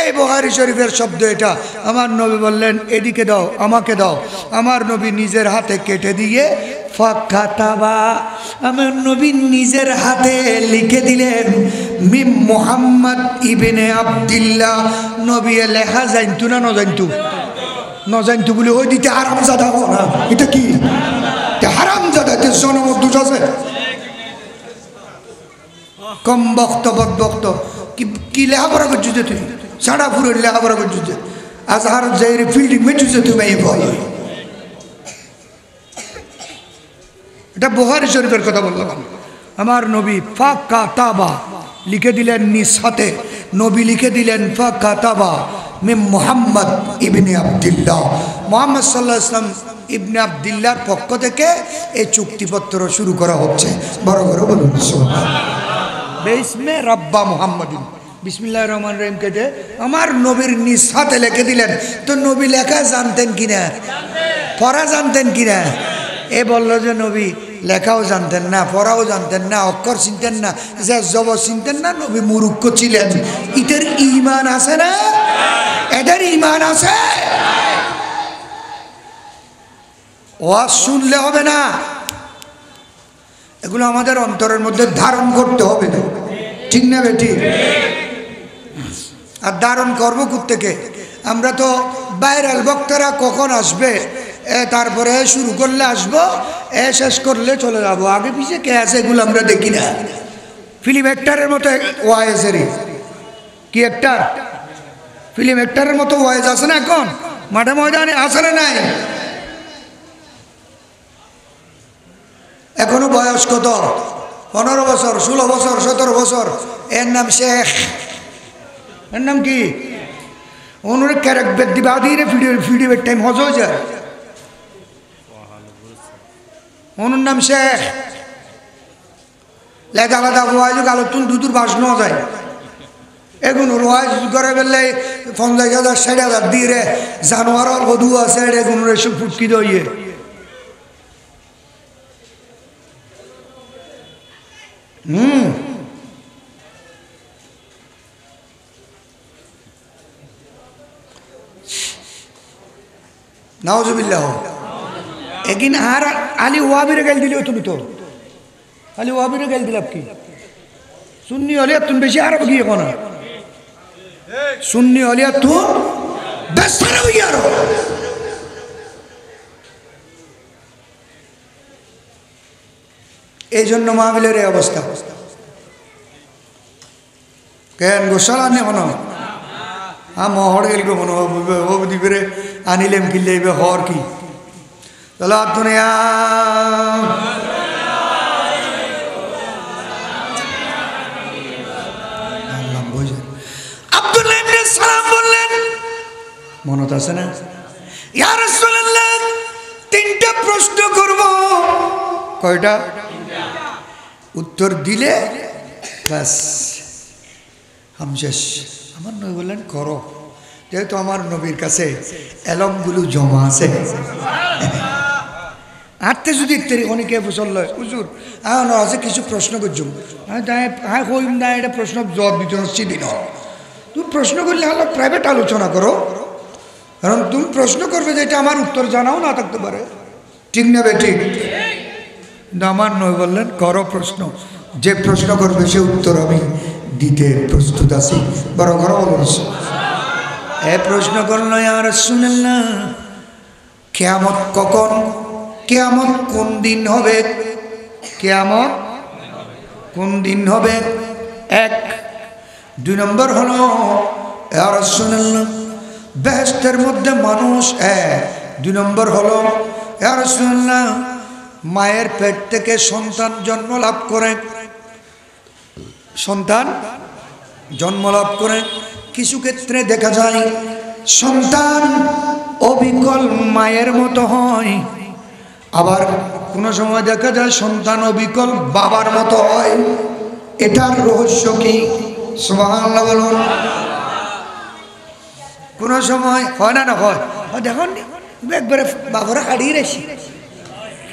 এই বুখারী শরীফের শব্দ এটা আমার নবী বললেন এদিকে দাও আমাকে দাও আমার নবী নিজের হাতে কেটে দিয়ে ফাকাতাবা আমার নবী নিজের হাতে লিখে দিলেন মিম মুহাম্মদ ইবনে আব্দুল্লাহ নবী লেখা জানতু না জানতু না জানতু বলে ওই দিতে হারামজাদা না এটা কি হারামজাদা তে জন্ম দুটো আছে কম বক্ত কি লেখাপড়া করছো যে তুই সাড়া পুরো লেখাপড়া করছো যে আজহার জাইরে ফিল্ডিং মেটু যে তুমি এই ভয় এটা বুখারী শরীফের কথা বললাম আমার নবী ফাকাতাবা লিখে দিলেন নিজ হাতে নবী লিখে দিলেন ফাকাতাবা মিম মুহাম্মদ ইবনে আব্দুল্লাহ মুহাম্মদ সাল্লাল্লাহু আলাইহি ওয়াসাল্লাম ইবনে আব্দুল্লাহর পক্ষ থেকে এই চুক্তিপত্র শুরু করা হচ্ছে বড় বড় বলুন সুবহানাল্লাহ বিসমে রাব্বা মুহাম্মাদিন বিসমিল্লাহির রহমানির রহিম কেটে আমার নবীর নিজ হাতে লিখে দিলেন তো নবী লেখা জানতেন কিনা পড়া জানতেন কিনা এ বলল যে নবী লেখাও জানতেন না পড়াও জানতেন না অক্ষর চিনতেন না যে জব চিনতেন না নবী মূর্খ ছিলেন এদের ঈমান আছে না এদের ঈমান আছে ওয়াজ শুনলে হবে না এগুলো আমাদের অন্তরের মধ্যে ধারণ করতে হবে ঠিক না বেটি আর ধারণ করবো কোত্থেকে আমরা তো ভাইরাল বক্তারা কখন আসবে তারপরে শুরু করলে আসবো শেষ করলে চলে যাবো, আগে পিছিয়ে কে আছে এগুলো আমরা দেখি না। ফিল্ম অ্যাক্টারের মতো ওয়াইজেরই কি অ্যাক্টার, ফিল্ম অ্যাক্টারের মতো ওয়াইজ আছে না এখন মাঠে ময়দানে, আছে না নাই? এখনো বয়স কত? 15 বছর, 16 বছর, 17 বছর। এর নাম শেখ, এর নাম কি? অনুরে ক্যারেক দিবা দিয়ে ভিডিও টাইম হজ হয়ে যায়। অনুর নাম শেখ, লেখা আলাদা ওয়াইজ আলো তুন দুদুর বাস ন যায়। এখন ওয়াইজ করে বেললে 50,000 60,000 দিয়ে জানোয়ার বধু আছে এখন এসব ফুটকি দইয়ে। নাউজুবিল্লাহ। একিন আর আলী ওয়াবিরে গেল দিলে তুমি তো আলী ওয়াবিরে গেল দিলাম কি সুন্নি হলে তুমি বেশি আরব গিয়ে কোনা সুন্নি হলে তুই বেশ আরব গিয়ে আরো। এই জন্য মাহফিলের এই অবস্থা। কেন গোসাল আনে মনে মহর গেল মনে হবি করে আনিলেম কিনলে হর কি চলো দুনিয়া আব্দুল্লাহ ইবনে সালাম বললেন, মনত আছে না? ইয়া রাসূলুল্লাহ, 3টা প্রশ্ন করব। কয়টা? উত্তর দিলে ব্যাস হামশেষ। আমার নবী বললেন করো, যেহেতু আমার নবীর কাছে এলমগুলো জমা আছে। আটতে যদি অনেকে চলল হুজুর আছে কিছু প্রশ্ন করছো হইম না, এটা প্রশ্ন জবাব দিতে হচ্ছে দিন। তুমি প্রশ্ন করলে হলো প্রাইভেট আলোচনা করো, কারণ তুমি প্রশ্ন করবে যেটা আমার উত্তর জানাও না থাকতে পারে, ঠিক না বে ঠিক? কিন্তু আমার নয় বললেন করো প্রশ্ন, যে প্রশ্ন করবে সে উত্তর আমি দিতে প্রস্তুত আছি। বড় ঘর বলছে এ প্রশ্ন করলো ইয়া রাসূলুল্লাহ, কিয়ামত কখন? কিয়ামত কোন দিন হবে? কিয়ামত কোন দিন হবে? 1। 2 নম্বর হলো ইয়া রাসূলুল্লাহ, বেহেশতের মধ্যে মানুষ 2 নম্বর হলো ইয়া রাসূলুল্লাহ, মায়ের পেট থেকে সন্তান জন্ম লাভ করে, সন্তান জন্ম লাভ করে। কিছু ক্ষেত্রে দেখা যায় সন্তান অবিকল মায়ের মতো হয়, আবার কোনো সময় দেখা যায় সন্তান অবিকল বাবার মতো হয়। এটার রহস্য কি? সুবহানাল্লাহ বলুন। কোনো সময় হয় না, না হয় দেখুন একবারে বাবরে হারিয়ে রেছি,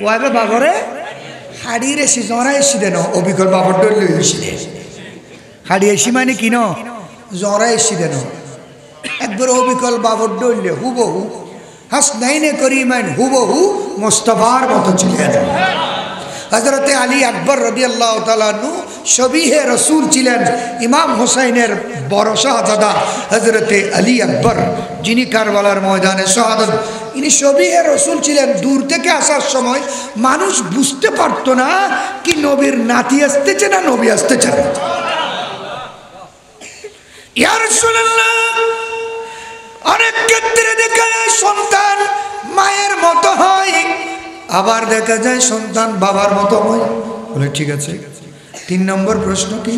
ওয়াইবে বাবরে হারিয়ে রেছি, জরা এসি দেন অবিকল বাবর ডলে এসি দে হারিয়ে এসি মানে কি ন জরা এসি দেন একবার অবিকল বাবর ডলে হুবহু হাসনাইনে করিমান হুবহু মুস্তাফার মতো ছিলেন। হযরতে আলী আকবর রাদিয়াল্লাহু তাআলা আনহু শবীহে রাসূল ছিলেন। ইমাম হুসাইনের বড় শাহজাদা হযরতে আলী আকবর, যিনি কারবালার ময়দানে শাহাদাত, ইনি শবীহে রাসূল ছিলেন। দূর থেকে আসার সময় মানুষ বুঝতে পারতো না কি নবীর নাতি আসতেছে না নবী আসতেছে। ইয়া রাসূলুল্লাহ, অনেক ক্ষেত্রে দেখা যায় সন্তান মায়ের মতো হয়, আবার দেখা যায় সন্তান বাবার মতো হয়। বলে ঠিক আছে। 3 নম্বর প্রশ্ন কি?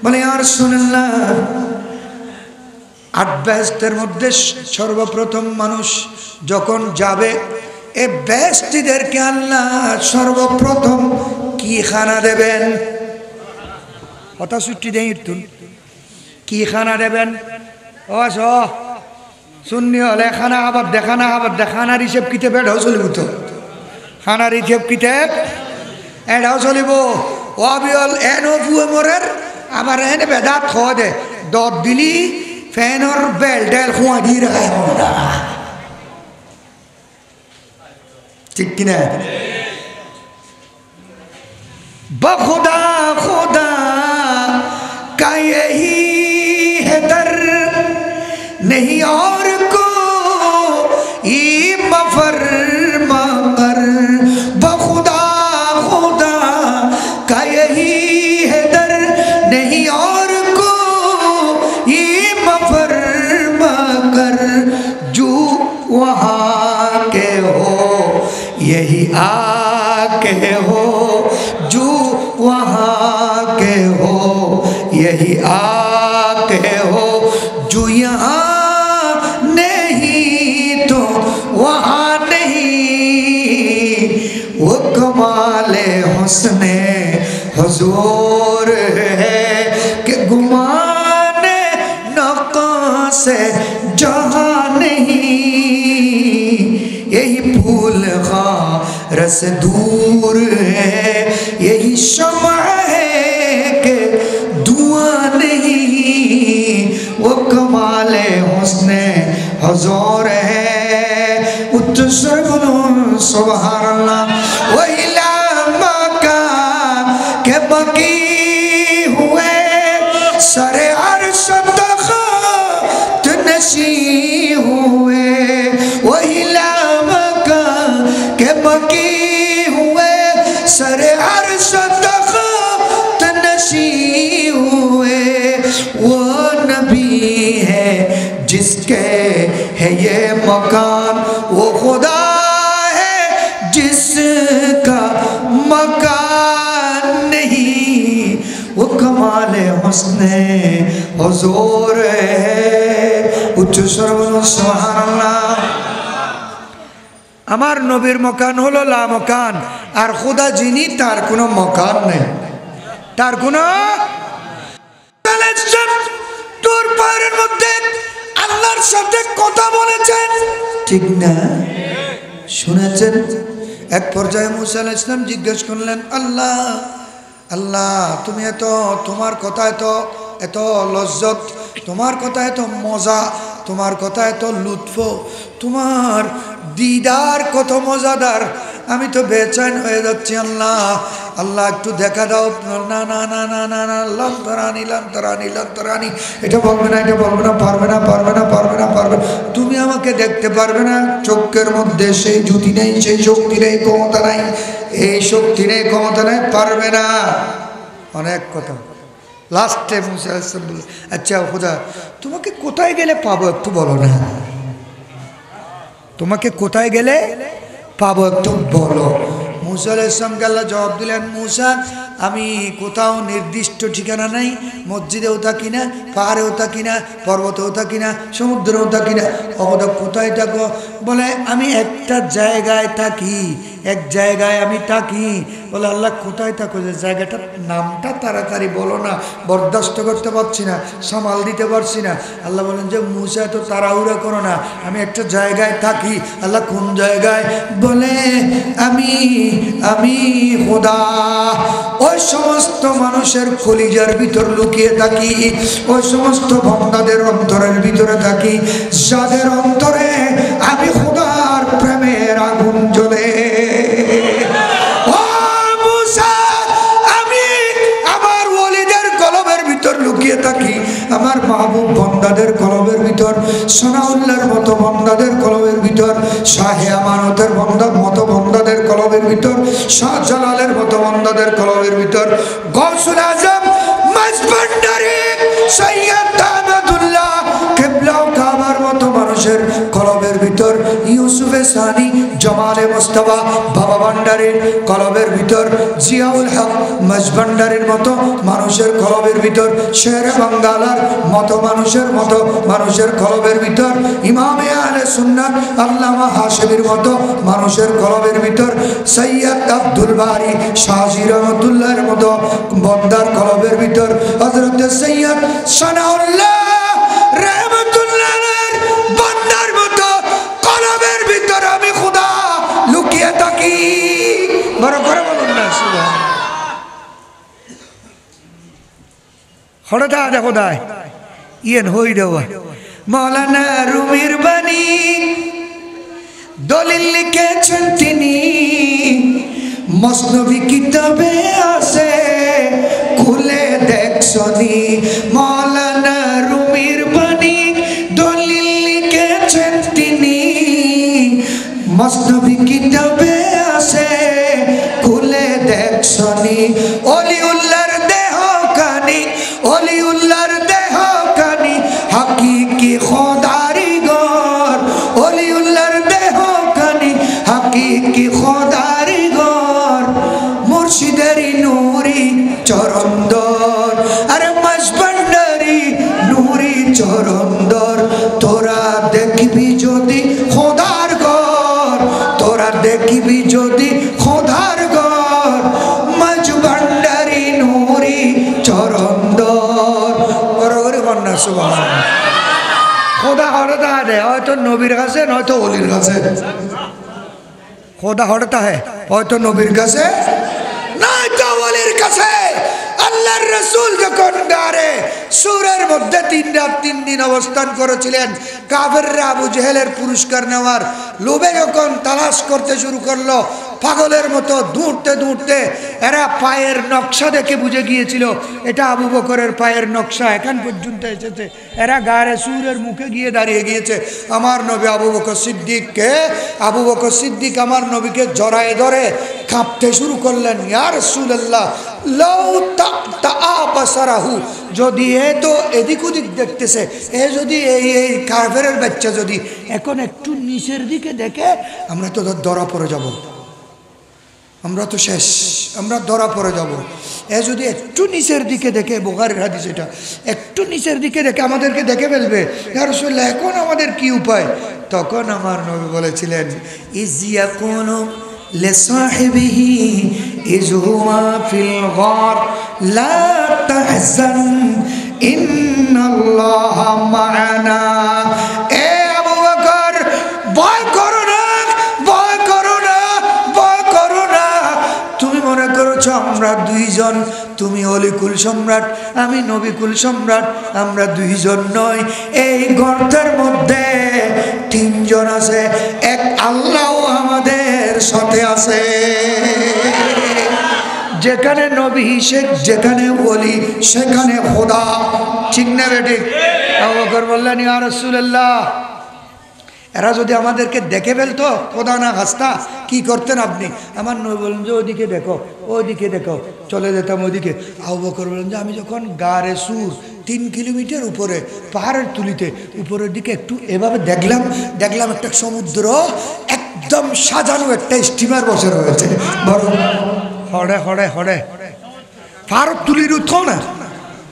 বলে ইয়া রাসূলুল্লাহ, 8 বেহেশতের মধ্যে সর্বপ্রথম মানুষ যখন যাবে, এ বেহেশতীদেরকে আল্লাহ সর্বপ্রথম কি খানা দেবেন? কথা ছুটি দেই তুন কি খানা দেবেন? ও সুন্নি হলে খানা আবার দেখানা, আবার দেখানার হিসেব কিতাব এটাও চলিব, তো খানার হিসেব কিতাব এটাও চলিব। ওয়াবিল এনো ফুয়ে মরের আবার এনে বেদাত খাওয়া দে দর দিলি ফ্যানর বেল ডেল খুয়া দিয়ে রাখা ঠিক কিনা? বখুদা খুদা का यही है दर नहीं और जो वहाँ के हो, यही आके हो, जो वहाँ के हो, यही आके हो, जो यहाँ नहीं तो वहाँ नहीं, वो कमाले हुस्ने हुजूर है कि गुमाने नक़ा से जहाँ नहीं, यही फूल खार से दूर है, यही शम्अ है कि धुआं नहीं, वो कमाले हुस्ने हुजूर है। उच्चस्वर बोलो सुभान अल्लाह। वही लामका के बकी हुए सरे अर्श तख़्त नशी हुए, वही लामका के बकी हुए सरे अर्श तख़्त नशी हुए, वो नबी है जिसके है ये मकान, वो खुदा है जिसका मकान नहीं, वो कमाले हुस्ने हुजूर है। उच्च स्वर सुबहानाल्लाह। আমার নবীর মকান হলো লা মকান, আর খোদা যিনি তার কোনো মকান নেই, তার কোনো তোর পায়ের মধ্যে আল্লাহর সাথে কথা বলেছেন, ঠিক না? শুনেছেন? এক পর্যায়ে মুসা আলাইহিস সালাম জিজ্ঞেস করলেন, আল্লাহ আল্লাহ তুমি এত, তোমার কথা এত লজ্জত, তোমার কথা এত মজা, তোমার কথা এত লুৎফ, তোমার দিদার কত মজাদার, আমি তো বেচैन হয়ে যাচ্ছি আল্লাহ, আল্লাহ একটু দেখা দাও। না না না না না না, লন্তরানি লন্তরানি লন্তরানি, এটা বলবে না, এটা বলবে না, পারবে না পারবে না পারবে না পারবে, তুমি আমাকে দেখতে পারবে না, চোখের মধ্যে সেই জ্যোতি নেই, সেই শক্তি নেই, ক্ষমতা নাই, এই শক্তি নেই, ক্ষমতা নেই, পারবে না, অনেক কথা। লাস্টে মুসা আলাইহিস সালাম বললেন, আচ্ছা খোদা তোমাকে কোথায় গেলে পাবো একটু বলো না, তোমাকে কোথায় গেলে পাবো একটু বলো। মুসা আলাইহিস সালামকে আল্লাহ জবাব দিলেন, মুসা আমি কোথাও নির্দিষ্ট ঠিকানা নাই, মসজিদেও থাকি না, পাহাড়েও থাকি না, পর্বতেও থাকি না, সমুদ্রেও থাকি না। অবদা কোথায় থাকো? বলে আমি একটা জায়গায় থাকি, এক জায়গায় আমি থাকি। বলে আল্লাহ কোথায় থাকো? যে জায়গাটার নামটা তাড়াতাড়ি বলো না, বরদাস্ত করতে পারছি না, সামাল দিতে পারছি না। আল্লাহ বলেন যে মুসা তো তাড়াহুড়া করো না, আমি একটা জায়গায় থাকি। আল্লাহ কোন জায়গায়? বলে আমি খোদা ওই সমস্ত মানুষের কলিজার ভিতর লুকিয়ে থাকি, ওই সমস্ত বান্দাদের অন্তরের ভিতরে থাকি যাদের অন্তরে আমি খোদার প্রেমের আগুন জ্বলে। লুকিয়ে থাকি আমার মাহবুব বন্দাদের কলবের ভিতর, সোনাউল্লাহর মতো বন্দাদের কলবের ভিতর, শাহে আমানতের মতো বন্দাদের কলবের ভিতর, শাহজালালের মতো বন্দাদের কলবের ভিতর, গৌসুল আজম মাঝভান্ডারী সৈয়দ আহমদুল্লাহ কিবলা কাবার মতো মানুষের কলবের ভিতর, ইউসুফে সানি জামালে মুস্তাফা বাবা ভান্ডারীর কলবের ভিতর, জিয়াউল হক মাঝভান্ডারীর মতো মানুষের কলবের ভিতর, শেরে বাঙ্গালার মতো মানুষের কলবের ভিতর, ইমামে আহলে সুন্নাত আল্লামা হাশিমির মতো মানুষের কলবের ভিতর, সৈয়দ আব্দুল বারী শাহজি রহমতুল্লাহর মতো বন্দার কলবের ভিতর, হযরত সৈয়দ সানাউল্লাহ রহমতুল্লাহর বন্দার মতো কলবের ভিতর আমি খোদা লুকিয়ে থাকি। বড় করে বলুন না সুবহান। হঠাৎ দেখো দায় ইয়েন হই দেওয়া মৌলানা রুমির বাণী দলিল লিখেছেন তিনি, মসনবী কিতাবে আছে খুলে দেখছনি। মৌলানা রুমির বাণী দলিল লিখেছেন তিনি, মসনবী কিতাবে আছে খুলে দেখছনি। অলিউল্লাহর দেহ কানি, অলিউল্লাহর দেহ কানি হাকিকি খোদারি গর দেখিবি যদি খোদার ঘর, তোরা দেখিবি যদি খোদার ঘর, মাঝ ভান্ডারি নুরি চরন্দর। বড় করে বন্যা সুবহানাল্লাহ। খোদা হঠাৎ আহে, হয়তো নবীর কাছে নয়তো অলির কাছে। খোদা হঠাৎ আহে, হয়তো নবীর কাছে নয়তো অলির কাছে। আল্লাহর রাসূল যখন গারে সূরের মধ্যে 3 রাত 3 দিন অবস্থান করেছিলেন, কাফেররা আবু জেহেলের পুরস্কার নেওয়ার লোভে যখন তালাশ করতে শুরু করলো, পাগলের মতো দৌড়তে দৌড়তে এরা পায়ের নকশা দেখে বুঝে গিয়েছিল এটা আবু বকরের পায়ের নকশা, এখান পর্যন্ত এসেছে। এরা গারে সূরের মুখে গিয়ে দাঁড়িয়ে গিয়েছে। আমার নবী আবু বকর সিদ্দিককে, আবু বকর সিদ্দিক আমার নবীকে জড়ায়ে ধরে কাঁপতে শুরু করলেন, ইয়া রাসূলুল্লাহ লাউ তাআবাসারাহু, যদি এ তো এদিক ওদিক দেখতেছে, এ যদি এই কাফেরের বাচ্চা যদি এখন একটু নিচের দিকে দেখে, আমরা তো ধরা পড়ে যাব, আমরা তো শেষ, আমরা ধরা পড়ে যাব। এ যদি একটু নিচের দিকে দেখে, বুখারীর হাদিস এটা, একটু নিচের দিকে দেখে আমাদেরকে দেখে ফেলবে, ইয়া রাসূলুল্লাহ এখন আমাদের কি উপায়? তখন আমার নবী বলেছিলেন, ইজিয়াকুনু লিসাহিবিহি ইজহুমা ফিল গার লা তাহজান ইন্নাল্লাহা মা'ানা। এ আবু বকর, ভয় করো না, ভয় করো না, ভয় করো না। তুমি মনে করেছো আমরা দুইজন, তুমি অলিকুল সম্রাট, আমি নবিকুল সম্রাট, আমরা দুইজন নয়। এই গর্তের মধ্যে 3 জন আছে, এক আল্লাহ আমাদের সাথে আছে। যেখানে নবী যেখানে ওলি সেখানে খোদা, ঠিক না বেটি? আবু বকর বললেন, ইয়া রাসূলুল্লাহ এরা যদি আমাদেরকে দেখে ফেলতো, খোদা না হাসতা, কি করতেন আপনি? আমার নবী বললেন যে ওদিকে দেখো, ওদিকে দেখো, চলে যেতাম ওদিকে। আবু বকর বললেন যে আমি যখন গারে সুর 3 কিলোমিটার উপরে পাহাড়ের তুলিতে উপরের দিকে একটু এভাবে দেখলাম একটা সমুদ্র একদম সাজানো, একটা স্টিমার বসে রয়েছে, বড় হড়ে হড়ে হড়ে পাহাড় তুলির উঠো না,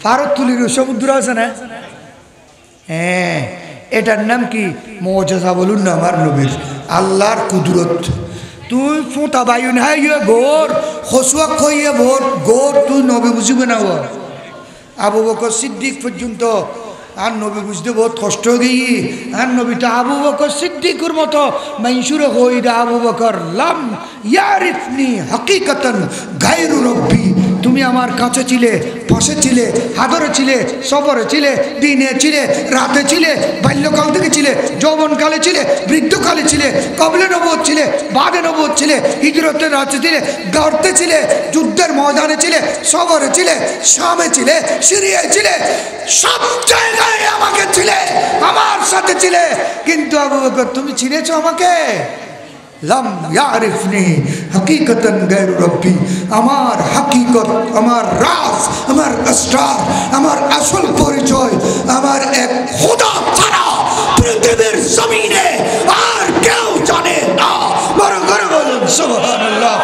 পাহাড় তুলির সমুদ্র আছে না? হ্যাঁ, এটার নাম কি? মুজিজা বলুন না আমার নবীর, আল্লাহর কুদরত। তুই ফোঁটা বায়ু না গোর হসুয়া খইয়ে ভোর গোর, তুই নবী বুঝবে না। ও আবু বকর সিদ্দিক পর্যন্ত আর নবী বুঝতে বহুত কষ্ট গিয়ে, আর নবীটা আবু বকর সিদ্দিকের মতো মাইসুরে হইরা আবু বকর লাম ইয়ারিফনি হাকিকাতান গায়রু রব্বি। তুমি আমার কাছে ছিলে, পাশে ছিলে, আদরে ছিলে, সফরে ছিলে, দিনে ছিলে, রাতে ছিলে, বাল্যকাল থেকে ছিলে, যৌবনকালে ছিলে, বৃদ্ধকালে ছিলে, কবলে নবুয়ত ছিলে, বাদে নবুয়ত ছিলে, হিজরতের রাতে ছিলে, গর্তে ছিলে, যুদ্ধের ময়দানে ছিলে, সফরে ছিলে, শামে ছিলে, সিরিয়ায় ছিলে, সব জায়গায় আমাকে ছিলে, আমার সাথে ছিলে। কিন্তু আবু বকর তুমি চিনেছো আমাকে? লাম ইয়ারিফনি হাকিকাতান গায়রু রব্বি, আমার হাকিকত, আমার রাজ, আমার আসরার, আমার আসল পরিচয় আমার এক খোদা ছাড়া পৃথিবীর জমিনে আর কেউ জানে না। বড় করে বলুন সুবহানাল্লাহ।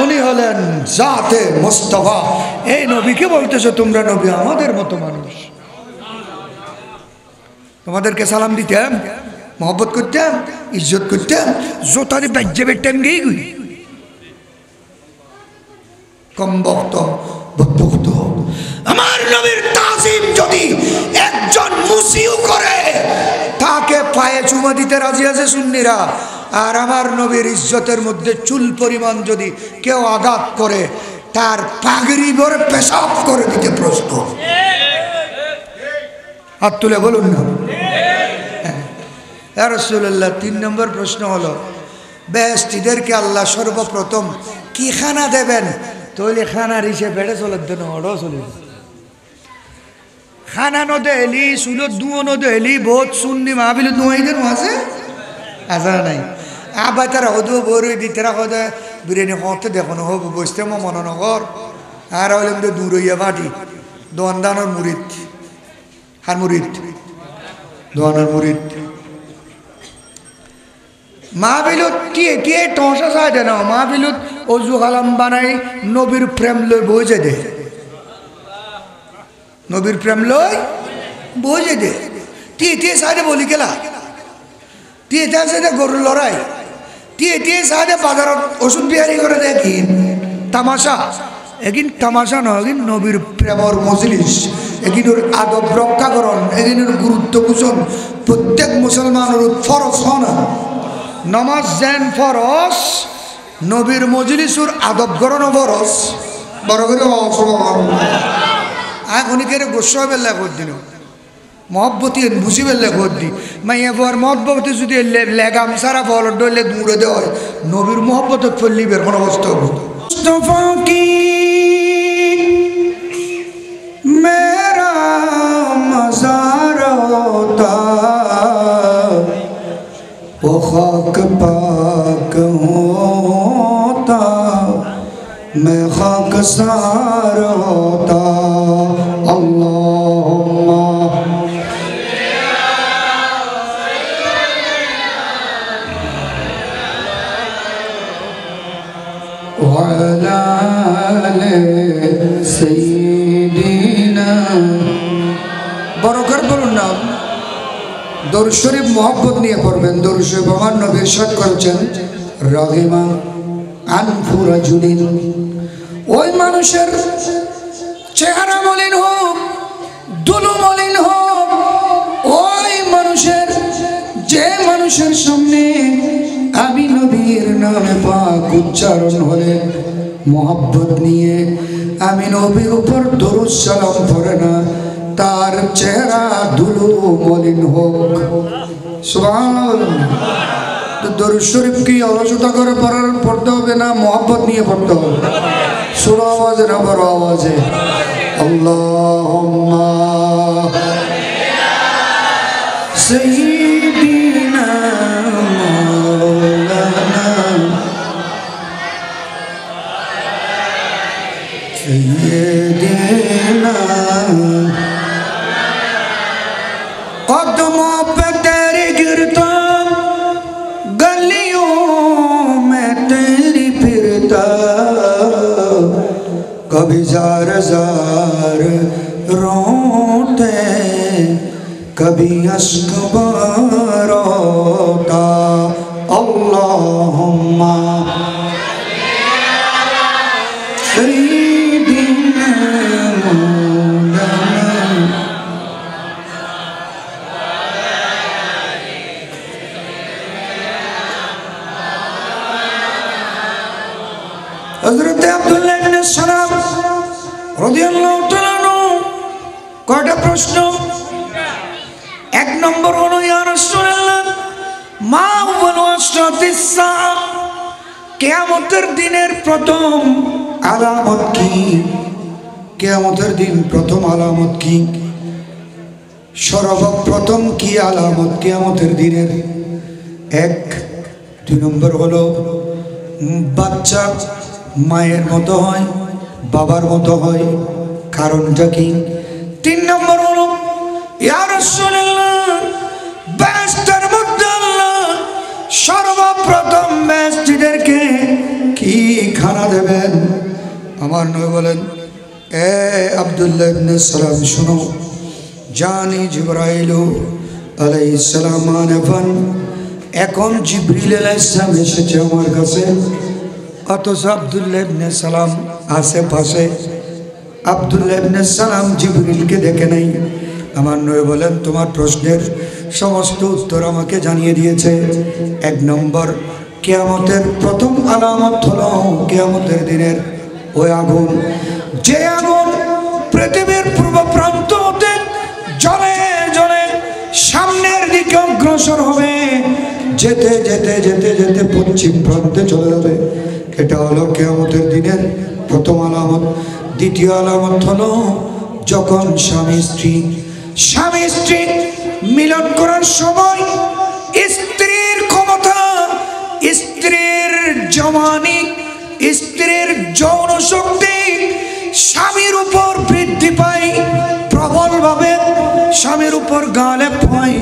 উনি হলেন জাতে মুস্তাফা। এই নবীকে বলতেছো তোমরা নবী আমাদের মতো মানুষ, তোমাদেরকে সালাম দিতাম, মহব্বত করতাম, ইজ্জত করতাম, জোতারে বাজ্যে বেটতাম গিয়ে গুই কম বক্ত বক্ত। আমার নবীর তাজিম যদি একজন মুসিও করে, তাকে পায়ে চুমা দিতে রাজি আছে সুন্নিরা। আর আমার নবীর ইজ্জতের মধ্যে চুল পরিমাণ যদি কেউ আঘাত করে, তার পাগড়ি ভরে পেশাব করে দিতে প্রস্তুত। হাত তুলে বলুন না। ইয়া রাসূলুল্লাহ, 3 নম্বর প্রশ্ন হলো, বেহেশতীদেরকে আল্লাহ সর্বপ্রথম কি খানা দেবেন? তৈলে খানার হিসেবে বেড়ে চলে দেন, ওড়ো চলে খানা নদেলি সুলত দুও নদেলি বহুত সুন্নি মাহবিল দুয়াইদের মাঝে আসা নাই। আবার তারা হদু বড় দিতেরা হদে বিরিয়ানি হতে দেখো না হব বসতে মনে নগর। আর হইলাম তো দূর হইয়া বাটি দোয়ানদানোর মুরিদ, হার মুরিদ, দোয়ানোর মুরিদ মাহবিলত টিয়ে টসা চাই দে না। মাহবিলত অজু কালাম বানাই নবীর প্রেম লই বইজে দে, নবীর প্রেম লই বইজে দে। টিয়ে সাইডে বলি গেলা টিয়েতে আছে যে গরুর লড়াই, টিয়ে সাহায্যে বাজারত ওষুধ বিহারি করে দেখিন তামাশা। এগিন তামাশা নয়, এগিন নবীর প্রেমর মজলিস, এগিনোর আদব রক্ষাকরণ, এগিনোর গুরুত্ব বুঝন প্রত্যেক মুসলমানের ফরজ হন না। নমাজ যেন ফরজ, নবীর মজলিসুর আদব গরণ ফরজ। বড় করে এখনই গোস্বা বেলা করে দিন মহব্বতী বুঝি বেলে করে দি মাইয়া পর মহব্বতী যদি লেগাম সারা ফল ডলে দূরে দেওয়া হয় নবীর মহব্বত ফল্লি বের কোনো অবস্থা হবো। মুস্তফা কি মেরা মজার হোতা वो खाक पाक होता मैं खाकसार होता। अल्लाहुम्मा वअला आले सय्यिदिना। बरकत बोलুন না। দরুদ শরীফ মহব্বত নিয়ে পড়বেন। দরুদ শরীফ আমার নবী ইরশাদ করেছেন রাগিমা আনফু রাজুলিন, ওই মানুষের চেহারা মলিন হোক, দুলু মলিন হোক, ওই মানুষের যে মানুষের সামনে আমি নবীর নামে পাক উচ্চারণ হলে মহব্বত নিয়ে আমি নবীর উপর দরুদ সালাম পড়ে না, তার চেহারা ধুলো মলিন হোক। সুবহানাল্লাহ। দরুদ শরীফ কি অলসতা করে পড়তে হবে না মহব্বত নিয়ে পড়তে হবে? ছোট আওয়াজে না বড় আওয়াজে? আল্লাহুম্মা সাইয়্যিদিনা মাওলানা সাইয়্যিদিনা कदमों पे तेरे गिरता गलियों में तेरी फिरता कभी जार जार रोते कभी अश्क बरसता। अल्लाहुम्मा सय्यिदिना হযরত আব্দুল্লাহ ইবনে সালাম রাদিয়াল্লাহু তাআলা আনহু কয়টা প্রশ্ন? এক নম্বর হলো ইয়া রাসূলুল্লাহ মা আউয়ালু আশরাতিস সাআ, কিয়ামতের দিনের প্রথম আলামত কি? কিয়ামতের দিন প্রথম আলামত কি? সর্বপ্রথম কি আলামত কিয়ামতের দিনের? এক। দুই নম্বর হলো বাচ্চা মায়ের মতো হয়, বাবার মতো হয়, কারণটা কি? তিন নম্বর হলো ইয়া রাসূলুল্লাহ বেহেশতের মধ্যে আল্লাহ সর্বপ্রথম বেহেশতীদেরকে কি খানা দেবেন? আমার নবী বলেন এ আব্দুল্লাহ ইবনে সালাম শুনো, জানি জিবরাইল আলাইহিস সালাম আনফান, এখন জিবরিল আলাইহিস সালাম এসেছে আমার কাছে, অথচ আব্দুল্লাহ ইবনে সালাম আশেপাশে। আব্দুল্লাহ ইবনে সালাম জিবরিলকে দেখে নাই। আমার নবী বলেন তোমার প্রশ্নের সমস্ত উত্তর আমাকে জানিয়ে দিয়েছে। এক নম্বর কিয়ামতের প্রথম আলামত হলো কিয়ামতের দিনের ওই আগুন, যে আগুন পৃথিবীর পূর্ব প্রান্ত হতে জ্বলে জ্বলে সামনের দিকে অগ্রসর হবে, যেতে যেতে যেতে যেতে পশ্চিম প্রান্তে চলে যাবে। এটা হলো কিয়ামতের দিনের প্রথম আলামত। দ্বিতীয় আলামত হলো যখন স্বামী স্ত্রী মিলন করার সময় স্ত্রীর ক্ষমতা, স্ত্রীর জওয়ানি, স্ত্রীর যৌন শক্তি স্বামীর উপর বৃদ্ধি পায় প্রবলভাবে, স্বামীর উপর গালেব হয়,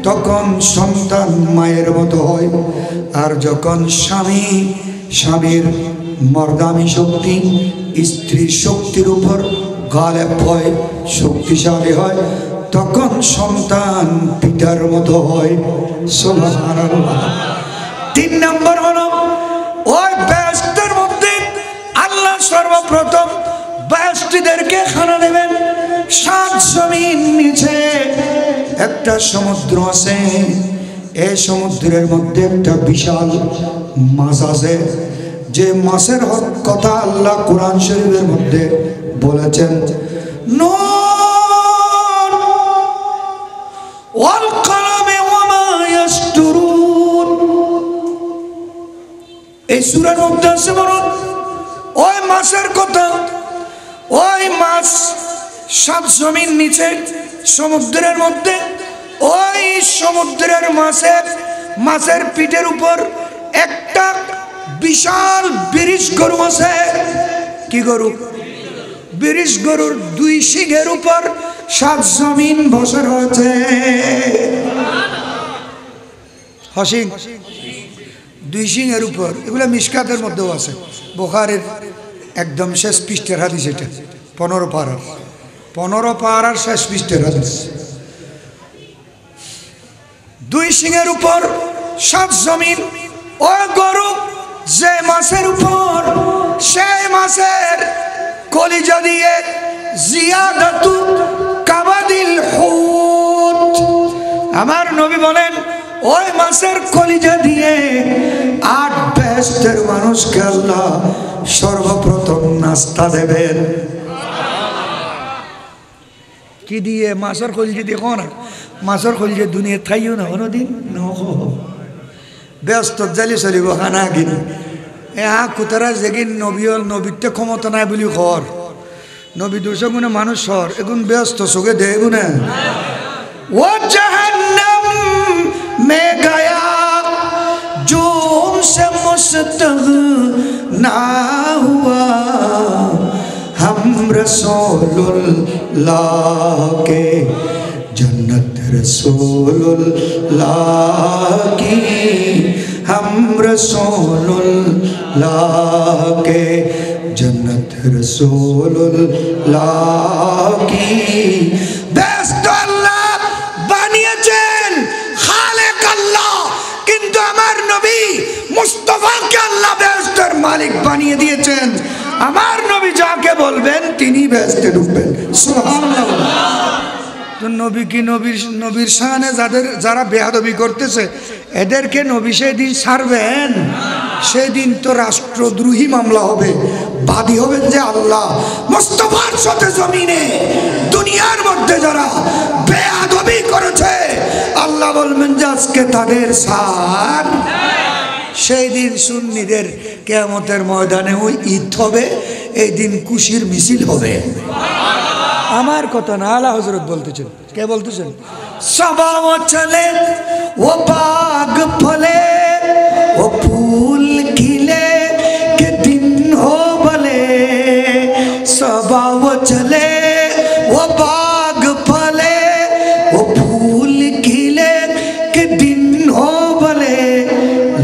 তখন সন্তান মায়ের মতো হয়। আর যখন স্বামীর মর্দামি শক্তি স্ত্রীর শক্তির উপর গালেব হয়, শক্তিশালী হয়, তখন সন্তান পিতার মতো হয়। সুবহানাল্লাহ। 3 নম্বর হলো ওই বেহেশতের মধ্যে আল্লাহ সর্বপ্রথম বেহেশতীদেরকে খানা দেবেন। 7 জমিন নিচে একটা সমুদ্র আছে, এই সমুদ্রের মধ্যে একটা বিশাল মাছ আছে, যে মাছের কথা আল্লাহ কোরআন শরীফের মধ্যে বলেছেন, নুন ওয়াল কলমে ওয়া মা ইয়াসতুরুন। এই সূরার মধ্যে আছে বলুন ওই মাছের কথা। ওই মাছ 7 জমিন নিচে সমুদ্রের মধ্যে, ওই সমুদ্রের মাছের পিঠের উপর একটা বিশাল বিরিশ গরু আছে। কি গরু? বিরিশ গরুর 2 শিংয়ের উপর 7 জমিন বসে রয়েছে। হসিং 2 শিংয়ের উপর, এগুলো মিশকাতের মধ্যেও আছে, বুখারীর একদম শেষ পৃষ্ঠের হাদিস, এটা 15 পারার শেষ পৃষ্ঠের হাদিস। 2 শিংয়ের উপর 7 জমিন। ওই গরু যে মাছের উপর, সেই মাছের কলিজা দিয়ে জিয়াদাতু কাবাদিল হুত, আমার নবী বলেন ওই মাছের কলিজা দিয়ে 8 বেহেশতের মানুষকে আল্লাহ সর্বপ্রথম নাস্তা দেবেন। কি দিয়ে? মাছের কলিজা দিয়ে। কোন মাছের কলিজা দুনিয়া থাইও না কোনোদিন ব্যস্ত জালি চলিব খানা কিনি। কুতারা যেগিন নবীতে ক্ষমতা নাই বুলি ঘর নবী 200 গুণে মানুষ হর এগুন ব্যস্ত চোখে দেব না। ও জাহান্নাম মে গায়া जो उनसे मुस्तग़ना हुआ, हम रसूलुल्लाह के जन्नत रसूलुल्लाह की, हम रसूलुल्लाह के जन्नत रसूलुल्लाह की। बेस्ट अल्लाह বানিয়েছেন, খালেক আল্লাহ, কিন্তু আমার নবী মুস্তাফাকে আল্লাহ বেহেশতের মালিক বানিয়ে দিয়েছেন। আমার নবী যাকে বলবেন তিনি বেহেশতে ঢুকবেন। সুবহানাল্লাহ। তো নবী কি নবীর শানে যারা বেয়াদবি করতেছে এদেরকে নবী সেদিন ছাড়বেন? সেদিন তো রাষ্ট্রদ্রোহী মামলা হবে, বাদী হবেন যে আল্লাহ মুস্তাফার সাথে জমিনে দুনিয়ার মধ্যে যারা বেয়াদবি করেছে আল্লাহ বলবেন যে আজকে তাদের সার। সেই দিন সুন্নিদের কিয়ামতের ময়দানে ওই ঈদ হবে, এই দিন খুশির মিছিল হবে। আমার কথা না, আলা হযরত বলতেছেন। কে বলতেছেন? সবাও চলে ও বাগ ফলে ও ফুল খিলে কে দিন হো বলে, সবাও চলে ও বাগ ফলে ও ফুল খিলে কে দিন হো বলে,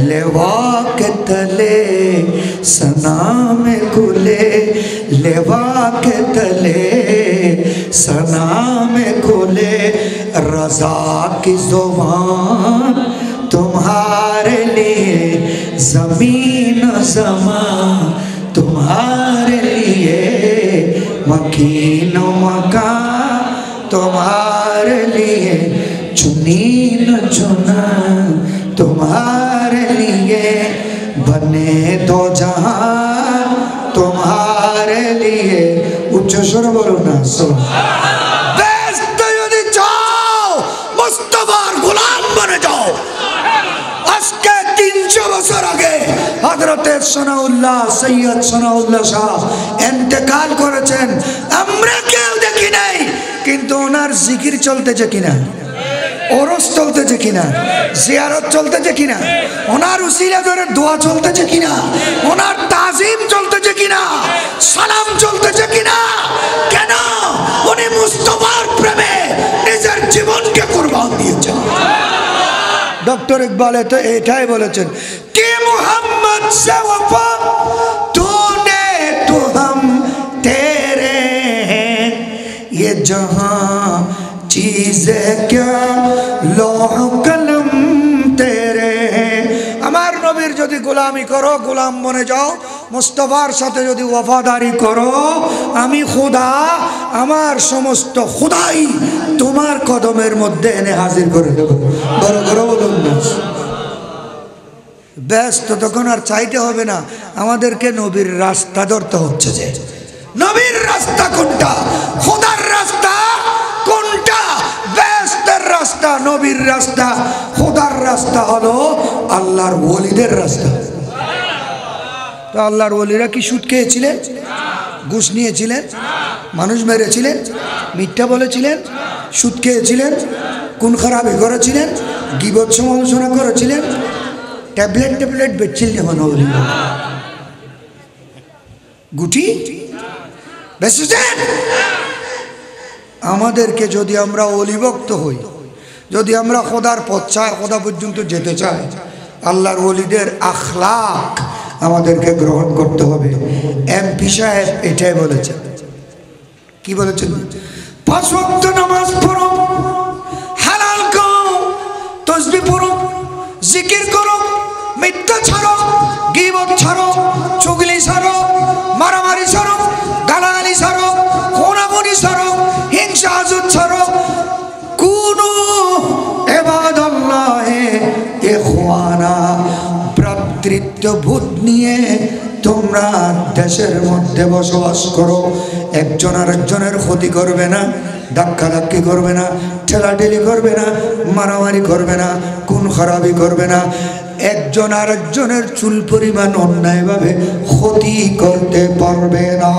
लेवा के तले सना में खुले, लेवा के तले सना में खुले, रज़ा की ज़ुबान तुम्हारे लिए, ज़मीन ज़मान तुम्हारे लिए, मकीन मकान तुम्हारे लिए, चुनी न चुना तुम्हारे लिए, बने दो जहां तुम्हारे लिए। उच्च स्वर बोलो ना। बेहेशते यदि जाओ मुस्तफार गुलाम बने जाओ। আজকে 300 বছর আগে হযরত সানাউল্লাহ সৈয়দ সানাউল্লাহ শাহ ইন্তেকাল করেছেন। আমরা কেউ দেখি নাই, কিন্তু ওনার জিকির চলতেছে কিনা, ওরস চলতেছে কিনা, জিয়ারত চলতেছে কিনা, ওনার উসিলা ধরে দোয়া চলতেছে কিনা, ওনার তাজিম চলতেছে কিনা, সালাম চলতেছে কিনা? কেন? উনি মুস্তাফার প্রেমে নিজের জীবনকে কুরবান দিয়েছেন। ডক্টর ইকবাল তো এটাই বলেছেন कि मोहम्मद से वफा तूने तो हम तेरे हैं, ये जहां चीज़ें क्या लौह कलम নবীর যদি গোলামি করো, গোলাম বনে যাও, মুস্তাফার সাথে যদি ওয়াফাদারি করো, আমি খোদা আমার সমস্ত খোদাই তোমার কদমের মধ্যে এনে হাজির করে দেব। বড় করে বলুন না। ব্যাস, তো তখন আর চাইতে হবে না, আমাদেরকে নবীর রাস্তা ধরতে হচ্ছে। যে নবীর রাস্তা কোনটা, খোদার রাস্তা কোনটা, বেহেশতের রাস্তা নবীর রাস্তা, খোদার রাস্তা হলো আল্লাহর ওলিদের রাস্তা। তো আল্লাহর ওলিরা কি সুদ খেয়েছিলেন, ঘুষ নিয়েছিলেন, মানুষ মেরেছিলেন, মিথ্যা বলেছিলেন, সুদ খেয়েছিলেন, কোন খারাপি করেছিলেন, গীবত সমালোচনা করেছিলেন, ট্যাবলেট বেচছিলেন যেমন ওলি গুটি বেচেছেন? আমাদেরকে যদি আমরা অলিভক্ত হই, যদি আমরা খোদার পথ চাই, খোদা পর্যন্ত যেতে চাই, আল্লাহর ওলিদের আখলাক আমাদেরকে গ্রহণ করতে হবে। এমপি সাহেব এটাই বলেছেন। কি বলেছেন? 5 ওয়াক্ত নামাজ পড়ো, হালাল খাও, তাসবিহ পড়ো, জিকির করো, মিথ্যা ছাড়ো, গীবত ছাড়ো, চুগলি ছাড়ো, মারামারি ছাড়ো, গালাগালি ছাড়ো, খুনাখুনি ছাড়ো, হিংসা হাসদ ছাড়ো, কুনু ইবাদাল্লাহি ইখওয়ানা, ভ্রাতৃত্ববোধ নিয়ে তোমরা দেশের মধ্যে বসবাস করো। একজন আরেকজনের ক্ষতি করবে না, ধাক্কাধাক্কি করবে না, ঠেলাঠেলি করবে না, মারামারি করবে না, খুন খারাপি করবে না, একজন আরেকজনের চুল পরিমাণ অন্যায়ভাবে ক্ষতি করতে পারবে না।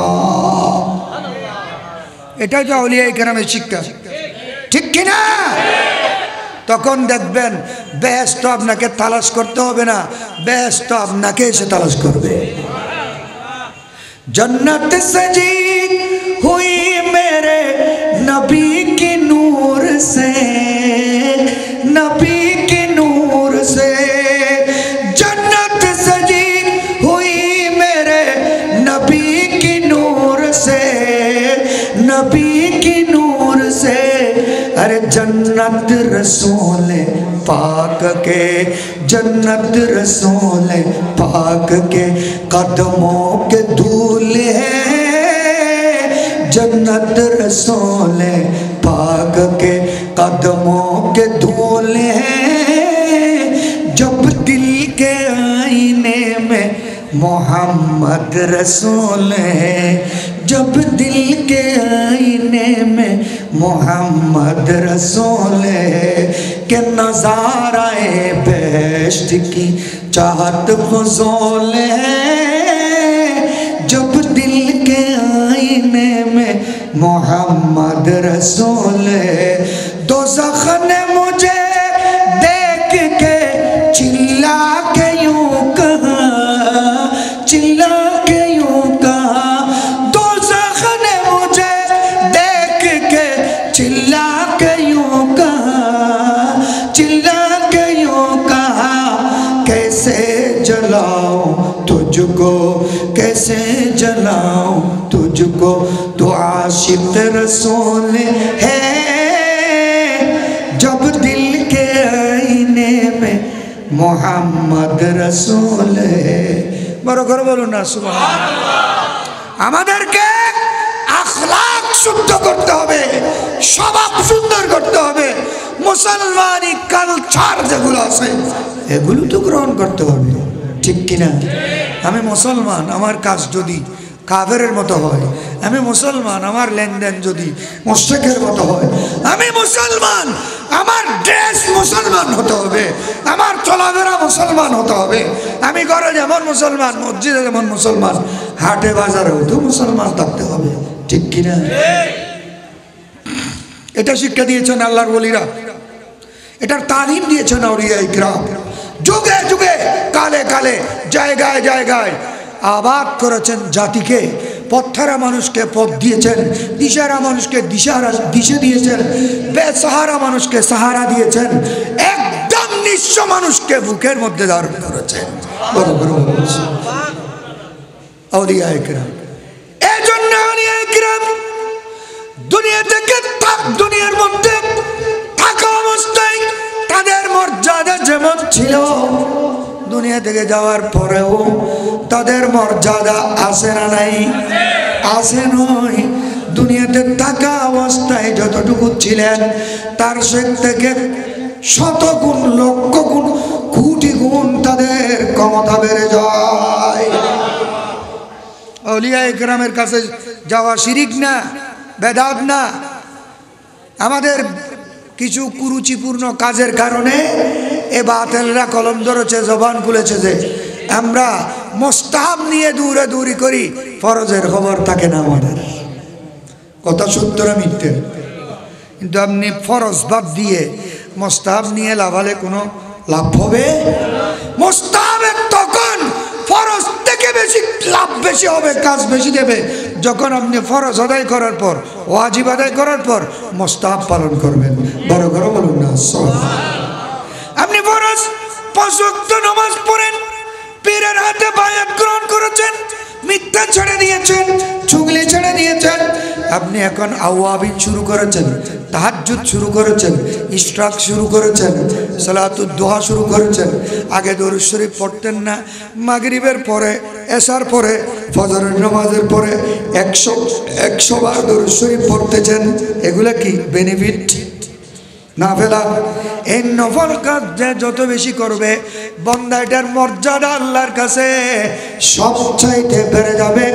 এটাই তো আউলিয়া কেরামের শিক্ষা, ঠিক কিনা? তখন দেখবেন বেহেশত আপনাকে তালাশ করতে হবে না, বেহেশত আপনাকে এসে তালাশ করবে। जन्नत सजी हुई मेरे नबी के नूर से, नबी के नूर से, जन्नत सजी हुई मेरे नबी के नूर से, नबी के नूर से। अरे जन्नत रसूल पाक के, जन्नत रसूल पाक के कदमों के धूल है, जन्नत रसूल पाक के कदमों के धूल है। जब दिल के आईने में मोहम्मद रसूल है, जब दिल के आईने में मोहम्मद रसूल है, के नज़ाराए बेश्त की चाहत फज़ूल है। जब दिल के आईने में मोहम्मद रसूल है, दोज़ख ने मुझे देख के चिल्ला के यूं कहा, चिल्ला के यूं कहा, दोज़ख ने मुझे देख के चिल्ला के यूं कहा, चिल्ला के यूं कहा, कैसे जलाऊं तुझको, कैसे जलाऊं तुझको, तू आशिक रसूल है। जब दिल के आईने में मोहम्मद रसूल है। বড় করে বলুন না সুবহানাল্লাহ। আমাদেরকে আখলাক শুদ্ধ করতে হবে, স্বভাব সুন্দর করতে হবে, মুসলমানি কালচার যেগুলো আছে এগুলো তো গ্রহণ করতে হবে, ঠিক কিনা? আমি মুসলমান, আমার কাজ যদি কাফেরের মতো হয়, আমি মুসলমান, আমার লেনদেন যদি মুশরিকের মতো হয়, আমি মুসলমান, আমার ড্রেস মুসলমান হতে হবে, আমার চলাফেরা মুসলমান হতে হবে, আমি ঘরে যেমন মুসলমান, মসজিদে যেমন মুসলমান, হাটে বাজারেও তো মুসলমান থাকতে হবে, ঠিক কিনা? এটা শিক্ষা দিয়েছেন আল্লাহর ওলিরা, এটার তালিম দিয়েছেন আউলিয়া ইকরাম, যুগে যুগে কালে কালে জায়গায় জায়গায় আবাদ করেছেন জাতিকে, পথহারা মানুষকে পথ দিয়েছেন, দিশাহারা মানুষকে দিশা দিয়েছেন, বেসাহারা মানুষকে সাহারা দিয়েছেন, একদম নিঃস্ব মানুষকে বুকের মধ্যে ধারণ করেছেন আউলিয়া ইকরাম। এই জন্য আউলিয়া ইকরাম দুনিয়া থেকে দুনিয়ার মধ্যে থাকা অবস্থায় তাদের মর্যাদা যেমন ছিল, দুনিয়া থেকে যাওয়ার পরেও তাদের মর্যাদা আছে না নাই? আছে নয়? দুনিয়াতে থাকা অবস্থায় যতটুকু ছিলেন তার থেকে শত গুণ, লক্ষ গুণ, কোটি গুণ তাদের ক্ষমতা বেড়ে যায়। আউলিয়া ইকরামের কাছে যাওয়া শিরিক না, বেদাত না। আমাদের কিছু কুরুচিপূর্ণ কাজের কারণে এ বাতিলরা কলম ধরেছে, জবান খুলেছে যে আমরা মুস্তাহাব নিয়ে দৌড়াদৌড়ি করি, ফরজের খবর থাকে না আমাদের। কথা সত্য না মিথ্যে? কিন্তু আপনি ফরজ বাদ দিয়ে মুস্তাহাব নিয়ে লাভালে কোনো লাভ হবে? মুস্তাহাবের তখন ফরজ থেকে বেশি লাভ বেশি হবে, কাজ বেশি দেবে যখন আপনি ফরজ আদায় করার পর, ওয়াজিব আদায় করার পর মুস্তাহাব পালন করবেন। বড় করে বলুন না সুবহানাল্লাহ। আপনি ফরজ 5 ওয়াক্ত নামাজ পড়েন, পীরের হাতে বায়াত গ্রহণ করেছেন, মিথ্যা ছেড়ে দিয়েছেন, চুগলি ছেড়ে দিয়েছেন, আপনি এখন আওয়াবিন শুরু করেছেন, তাহাজ্জুদ শুরু করেছেন, ইশরাক শুরু করেছেন, সালাতুদ দুহা শুরু করেছেন। আগে দরুদ শরীফ পড়তেন না? মাগরিবের পরে, এশার পরে, ফজরের নামাজের পরে 100 বার দরুদ শরীফ পড়তেছেন। এগুলা কি বেনিফিট? না ফেলা। এই নফল কাজ যে যত বেশি করবে, বান্দা এটার মর্যাদা আল্লাহর কাছে সবচাইতে বেড়ে যাবে,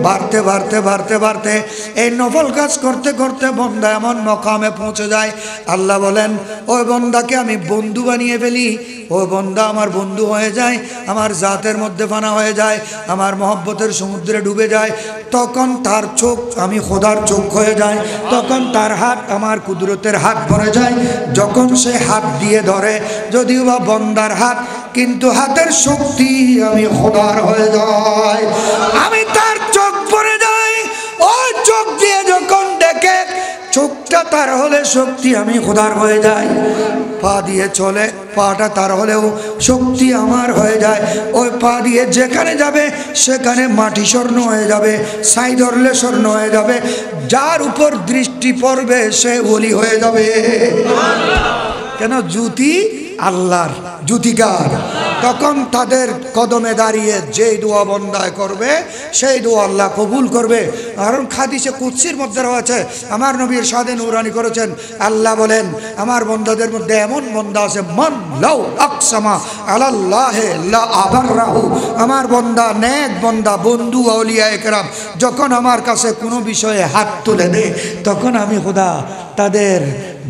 বাড়তে বাড়তে বাড়তে বাড়তে এই নফল কাজ করতে করতে বান্দা এমন মকামে পৌঁছে যায়, আল্লাহ বলেন ওই বান্দাকে আমি বন্ধু বানিয়ে ফেলি, ওই বান্দা আমার বন্ধু হয়ে যায়, আমার জাতের মধ্যে ফানা হয়ে যায়, আমার মহব্বতের সমুদ্রে ডুবে যায়। তখন তার চোখ আমি খোদার চোখ হয়ে যায়, তখন তার হাত আমার কুদরতের হাত বনে যায়। যখন সে হাত দিয়ে ধরে, যদিও বা বন্দার হাত, কিন্তু হাতের শক্তি আমি খোদার হয়ে যায়, আমি তার চোখ পড়ে যাই। ওই চোখ দিয়ে যখন দেখে, চোখটা তার হলে শক্তি আমি খোদার হয়ে যাই। পা দিয়ে চলে, পাটা তার হলেও শক্তি আমার হয়ে যায়। ওই পা দিয়ে যেখানে যাবে সেখানে মাটি স্বর্ণ হয়ে যাবে, ছাই ধরলে স্বর্ণ হয়ে যাবে। যার উপর দৃষ্টি পড়বে সে ওলি হয়ে যাবে। কেন? জ্যোতি আল্লাহর, জ্যোতিকার। তখন তাদের কদমে দাঁড়িয়ে যেই দোয়া বন্দায় করবে সেই দোয়া আল্লাহ কবুল করবে। কারণ হাদিসে কুদসির মধ্যে রয়েছে, আমার নবী ইরশাদে নূরানি করেছেন, আল্লাহ বলেন আমার বন্দাদের মধ্যে এমন বন্দা আছে, মান লাউ আকসামা আলাল্লাহি লা আবাররাহু। আমার বন্দা, নেক বন্দা, বন্ধু আউলিয়া ইকরাম যখন আমার কাছে কোনো বিষয়ে হাত তুলে দেয়, তখন আমি খোদা তাদের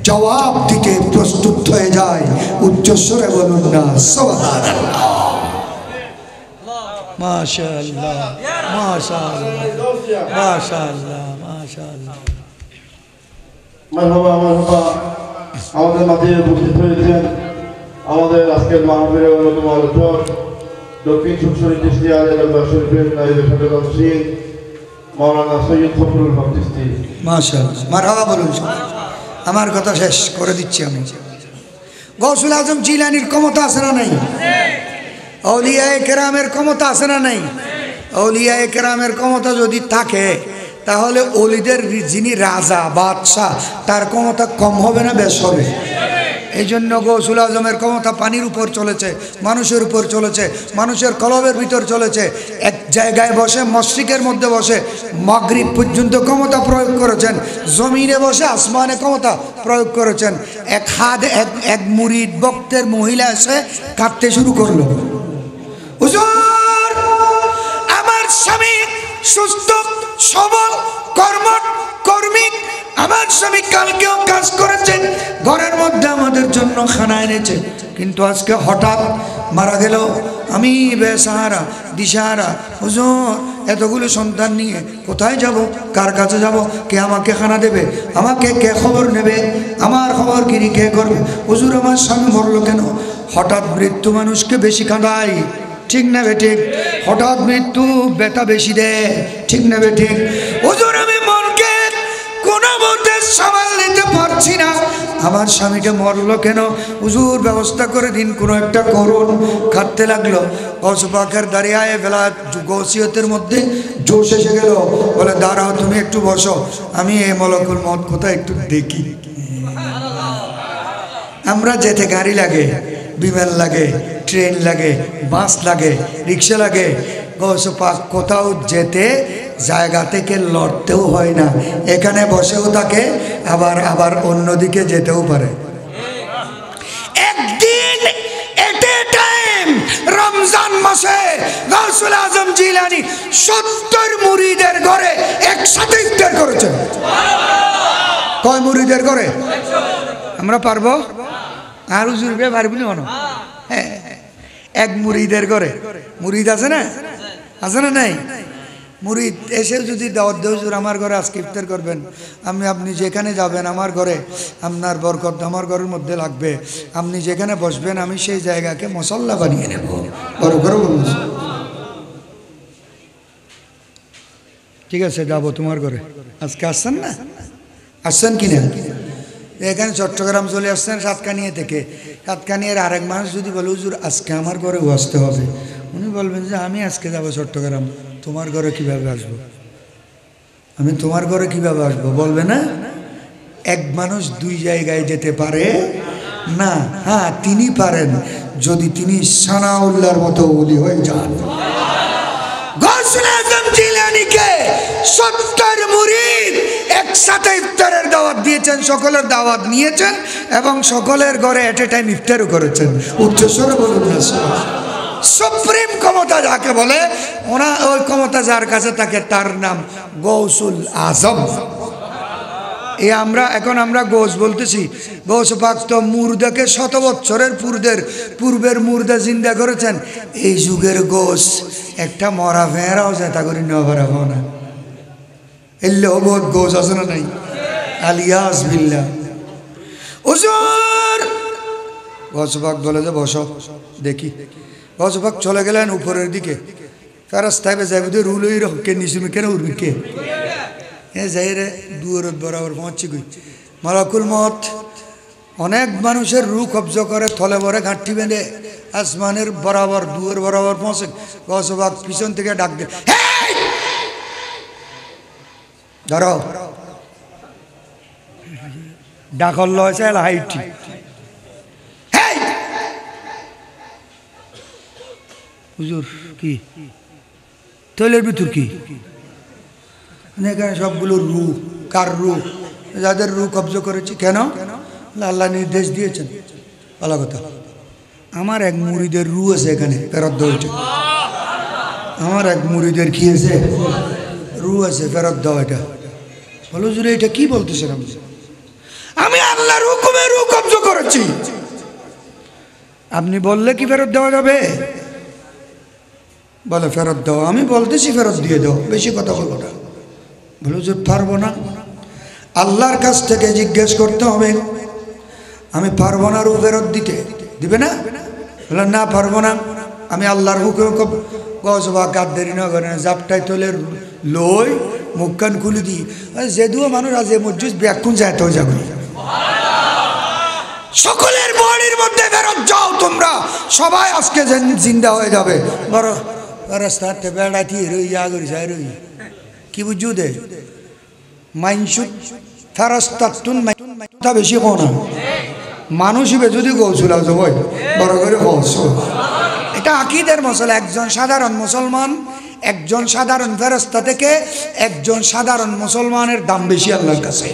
জবাব দিতে প্রস্তুত হয়ে যায়। উচ্চস্বরে বলুন না সুবহানাল্লাহ। মাশাআল্লাহ, মাশাআল্লাহ, মাশাআল্লাহ, মাশাআল্লাহ। মারহাবা, মারহাবা। আমাদের মাঝে উপস্থিত হয়েছেন আমাদের আজকের মাহফিলের অন্যতম আলোচক, দক্ষিণ সুরসরি চিশতিয়া দরবার শরীফের নায়েবে সদর সিং মাওলানা সৈয়দ ফখরুল হক চিশতি। মাশাআল্লাহ, মারহাবা বলুন। আমার কথা শেষ করে দিচ্ছি আমি। গৌসুল আজম জিলানির ক্ষমতা আছে না নাই? আউলিয়া কেরামের ক্ষমতা আছে না নাই? আউলিয়া কেরামের ক্ষমতা যদি থাকে, তাহলে অলিদের যিনি রাজা বাদশাহ তার ক্ষমতা কম হবে না বেশ হবে? এই জন্য গৌসুল আজমের ক্ষমতা পানির উপর চলেছে, মানুষের উপর চলেছে, মানুষের কলবের ভিতর চলেছে। এক জায়গায় বসে, মশরিকের মধ্যে বসে মাগরিব পর্যন্ত ক্ষমতা প্রয়োগ করেছেন, জমিনে বসে আসমানে ক্ষমতা প্রয়োগ করেছেন। এক মুরিদ ভক্তের মহিলা এসে কাঁদতে শুরু করলো, হুজুর আমার স্বামী সুস্থ সবল কর্মী, আমার স্বামী কালকেও কাজ করেছেন, ঘরের মধ্যে আমাদের জন্য খানা এনেছে, কিন্তু আজকে হঠাৎ মারা গেল। আমি বেসাহারা, দিশাহারা। হুজুর এতগুলো সন্তান নিয়ে কোথায় যাব, কার কাছে যাব, কে আমাকে খানা দেবে, আমাকে কে খবর নেবে, আমার খবরগিরি কে করবে? হুজুর আমার স্বামী মরলো কেন? হঠাৎ মৃত্যু মানুষকে বেশি কাঁদায়, ঠিক না বেঠিক? হঠাৎ মৃত্যু ব্যথা বেশি দেয়, ঠিক না বেঠিক? হুজুর আমি মনকে কোনো মতে সামাল নিতে পারছি না, আমার স্বামীকে মরলো কেন? হুজুর ব্যবস্থা করে দিন, কোনো একটা করুন। কাঁদতে লাগলো। গৌসপাকের দাঁড়িয়ে ফেলা গৌসিয়তের মধ্যে জোশ এসে গেল, বলে দাঁড়াও তুমি একটু বসো, আমি এই মলকুল মত কোথায় একটু দেখি। আমরা যেতে গাড়ি লাগে, বিমান লাগে, ট্রেন লাগে, বাস লাগে, রিক্সা লাগে। গৌসে পাক কোথাও যেতে জায়গা থেকে লড়তেও হয় না, এখানে বসেও থাকে, আবার আবার অন্যদিকে যেতেও পারে। একদিন এট এ টাইম রমজান মাসে গাউসুল আজম জিলানী 70 মুরিদের ঘরে একসাথে ইফতার করেছেন। কয় মুরিদের ঘরে? আমরা পারবো? আর হুজুরকে পারবি না? হ্যাঁ, এক মুরিদের ঘরে। মুরিদ আছে না? আছে না? নাই? মুরিদ এসে যদি দাওয়াত দেয়, হুজুর আমার ঘরে আজকে ইফতার করবেন, আপনি যেখানে যাবেন আমার ঘরে আপনার বরকত আমার ঘরের মধ্যে লাগবে, আপনি যেখানে বসবেন আমি সেই জায়গাকে মসল্লা বানিয়ে নেব। বড় করে বলুন, ঠিক আছে যাবো তোমার ঘরে। আজকে আসছেন না? আসছেন কিনা? এখানে চট্টগ্রাম চলে আসছেন সাতকানিয়া থেকে। সাতকানিয়ার আরেক মানুষ যদি বলে হুজুর আজকে আমার ঘরে আসতে হবে, উনি বলবেন যে আমি আজকে যাব চট্টগ্রাম, তোমার ঘরে কিভাবে আসবো? আমি তোমার ঘরে কিভাবে আসবো? বলবে না? এক মানুষ দুই জায়গায় যেতে পারে না। হ্যাঁ, তিনি পারেন যদি তিনি সানাউল্লাহর মতো ওলি হয়ে যান। গাউসুল আজম জিলানীকে 70 মুরিদ একসাথে ইফতারের দাওয়াত দিয়েছেন, সকলের দাওয়াত নিয়েছেন এবং সকলের ঘরে এট এ টাইম ইফতারও করেছেন। উচ্চস্বরে বলুন না। সুপ্রিম ক্ষমতা যাকে বলে, ওই ক্ষমতা যার কাছে থাকে তার নাম গাউসুল আজম। আমরা গোস বলতেছি। গৌস পাক তো মুর্দাকে 100 বছরের পূর্বের মুর্দা জিন্দা করেছেন। এই যুগের গোস একটা মরা ভেড়াও জেতা করি নেওয়া পারাবো না। এলেও বহুত গোস আছে না নাই? আলিয়াস বিল্লাহ। হুজুর গৌস পাক বলে যে বসো দেখি। গৌস পাক চলে গেলেন উপরের দিকে। ফেরেশতায় যাইবে রুলই রকে নিচে কেন উঠবি কে? যাই রে দুয়ারত বরাবর পৌঁছি গই। মালাকুল মত অনেক মানুষের রু কবজ করে, থলে ভরে ঘাঁটি বেঁধে আসমানের বরাবর দুয়ার বরাবর পৌঁছে। গৌসবাগ পিছন থেকে ডাক দে, ধরো ডাকল হাইটি। হুজুর কি তৈলের ভিতর কি? এখানে সবগুলো রু, কার রু? যাদের রু কবজ করেছি। কেন? আল্লাহ নির্দেশ দিয়েছেন। ভালো কথা। আমার এক মুরিদের রু আছে এখানে ফেরত দেওয়া। আমার এক মুরিদের কি আছে? রু আছে, ফেরত দাও। এটা বলো জুড়ে এটা কি বলতেছেন? আমি আল্লাহর হুকুমে রু কবজ করেছি। আপনি বললে কি ফেরত দেওয়া যাবে? বলে ফেরত দাও। আমি বলতেছি ফেরত দিয়ে দাও, বেশি কথা বলবো না। বলো যে পারবো না। আল্লাহর কাছ থেকে জিজ্ঞেস করতে হবে, আমি পারবো না রু ফেরত দিতে, দিবে না? বলে না পারবো না, আমি আল্লাহর হুকুম। গজবা গাদ্দারি না করে না, জাপটাই তোলে লই মুখ কান খুলে দিই। যেদুও মানুষ আজ এ মসজিদ ব্যাকুন যায় তো যাবে। সকলের বাড়ির মধ্যে ফেরত যাও তোমরা, সবাই আজকে জিন্দা হয়ে যাবে। বড় রাস্তাতে বেড়াতি রই আগরি যায় রই কি বুঝু দে মাইনসুত ফেরস্তাতুন মাইনসুতা বেশি কো না মানুষ হিসেবে যদি গৌসুল আজম হয় বড় করে গৌসুল। এটা আকীদার মশলা। একজন সাধারণ মুসলমান, একজন সাধারণ ফেরেশতা থেকে একজন সাধারণ মুসলমানের দাম বেশি আল্লাহর কাছে।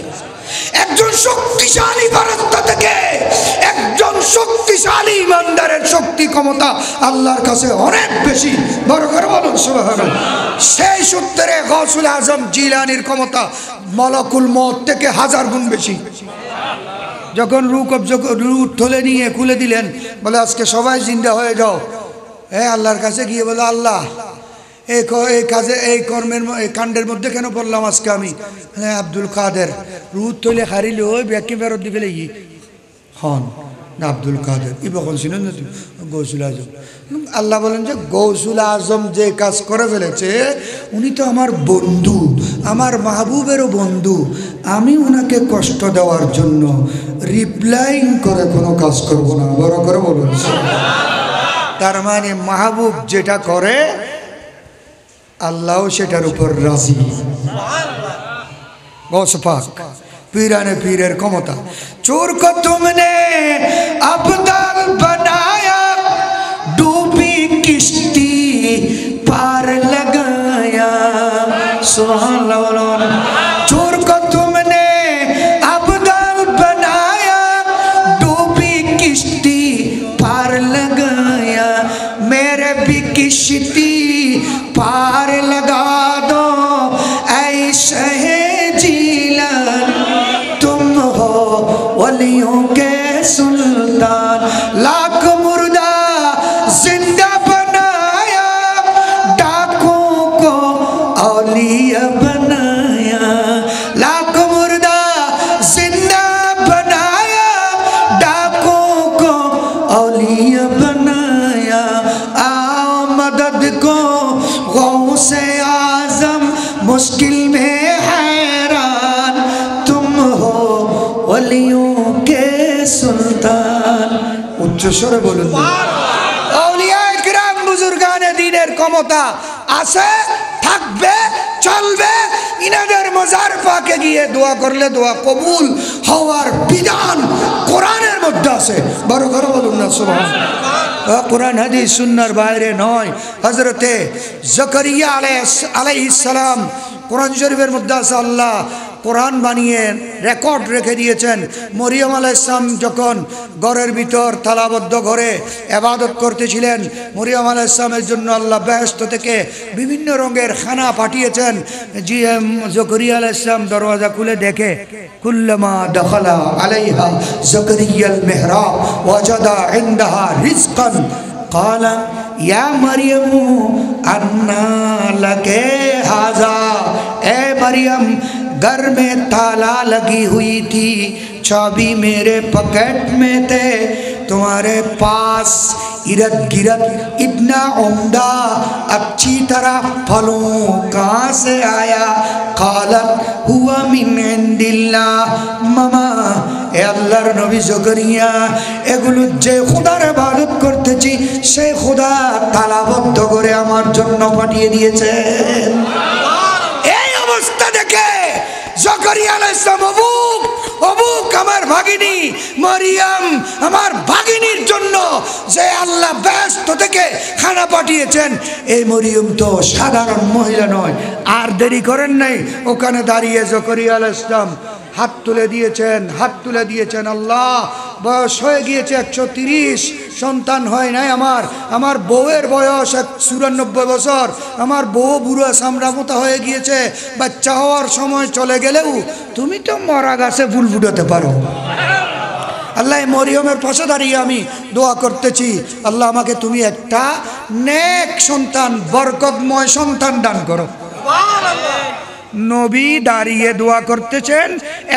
একজন শক্তিশালী ফেরেশতা থেকে একজন শক্তিশালী ইমানদারের শক্তি ক্ষমতা আল্লাহর কাছে অনেক বেশি। বড় করে বলুন সুবহানাল্লাহ। সেই সূত্রে গাউসুল আজম জিলানীর ক্ষমতা মালাকুল মউত থেকে 1000 গুণ বেশি। যখন রু কবজ রু ঠলে নিয়ে খুলে দিলেন, বলে আজকে সবাই জিন্দা হয়ে যাও। আল্লাহর কাছে গিয়ে বলে আল্লাহ এই কাজে এই কর্মের এই কাণ্ডের মধ্যে কেন বললাম আজকে আমি? আব্দুল কাদের রু তৈলে হারিল ওই ব্যাকি ফেরত দিবে লেগি হন না আব্দুল কাদের ই বখন ছিলেন না গৌসুল আজম। আল্লাহ বলেন যে গৌসুল আজম যে কাজ করে ফেলেছে উনি তো আমার বন্ধু, আমার মাহবুবেরও বন্ধু। আমি ওনাকে কষ্ট দেওয়ার জন্য রিপ্লাইং করে কোনো কাজ করব না। বড় করে বলুন। তার মানে মাহবুব যেটা করে আল্লাহও সেটার উপর রাজি। গৌস পাক পীরানে পীরের ক্ষমতা। চোর কো তুমনে আবদাল বানায়া मेरे भी किश्ती पार लगा दो ऐसे जीलन तुम हो वलियों के सुल्तान। लाख मुर्दा जिंदा बनाया डाकों को औलिया बनाया। लाख मुर्दा जिंदा बनाया डाकों को औलिया बनाया। आओ मदद को गौसे आजम मुश्किल में हैरान तुम हो वलियों के सुल्तान। उच्च स्वरे बोलুন। আউলিয়ায়ে কিরাম বুজুর্গানে দ্বীনের ক্ষমতা আছে, থাকবে, চলবে। ইনাদের মাজার পাকে গিয়ে দোয়া করলে দোয়া কবুল হওয়ার বিধান কোরআনের মধ্যে আছে। বড় করে বলুন না সুবহানাল্লাহ। কোরআন হাদিস সুন্নাহর বাইরে নয়। হযরতে জাকারিয়া আলাইহিস সালাম কোরআন শরীফের মধ্যে আছে। আল্লাহ কোরআন বানিয়ে রেকর্ড রেখে দিয়েছেন। মরিয়ম আলাইহিস সালাম যখন ঘরের ভিতর তালাবদ্ধ ঘরে ইবাদত করতেছিলেন, মরিয়ম আলাইহিস সালামের জন্য আল্লাহ বেহেশত থেকে বিভিন্ন রঙের খানা পাঠিয়েছেন। জাকারিয়া আলাইহিস সালাম দরওয়াজা খুলে দেখে কুল্লামা দখালা আলাইহা জাকারিয়াল মিহরাব ওয়াজাদা ইনদাহা রিজকান قال या मरियम अन्ना लके हाजा। ए मरियम घर में ताला लगी हुई थी, चाबी मेरे पॉकेट में थे, तुम्हारे पास इरद गिरद इतना उम्दा अच्छी तरह फलों कहाँ से आया। कालत हुआ मिन इंदिल्लाह। मामा ए अल्लाहर नबी जकरिया एगुलो जे खुदार इबादत करतेছি সেই খোদা তালাবদ্ধ করে আমার জন্য পাঠিয়ে দিয়েছেন। এই অবস্থা দেখে জাকারিয়া আলাইহিস সালাম অবুক আমার ভাগিনী মরিয়ম আমার ভাগিনীর জন্য যে আল্লাহ বেহেশত থেকে খানা পাঠিয়েছেন, এই মরিয়ম তো সাধারণ মহিলা নয়। আর দেরি করেন নাই, ওখানে দাঁড়িয়ে জাকারিয়া আলাইহিস সালাম হাত তুলে দিয়েছেন। আল্লাহ বয়স হয়ে গিয়েছে 130, সন্তান হয় নাই আমার বউয়ের বয়স 94 বছর। আমার বউ বুড়ো চামড়া মোটা হয়ে গিয়েছে। বাচ্চা হওয়ার সময় চলে গেলেও তুমি তো মরা গাছে ফুল ফুটাতে পারো। আল্লাহ মরিয়মের পাশে দাঁড়িয়ে আমি দোয়া করতেছি, আল্লাহ আমাকে তুমি একটা নেক সন্তান বরকতময় সন্তান দান করো। নবী দাঁড়িয়ে দোয়া করতেছেন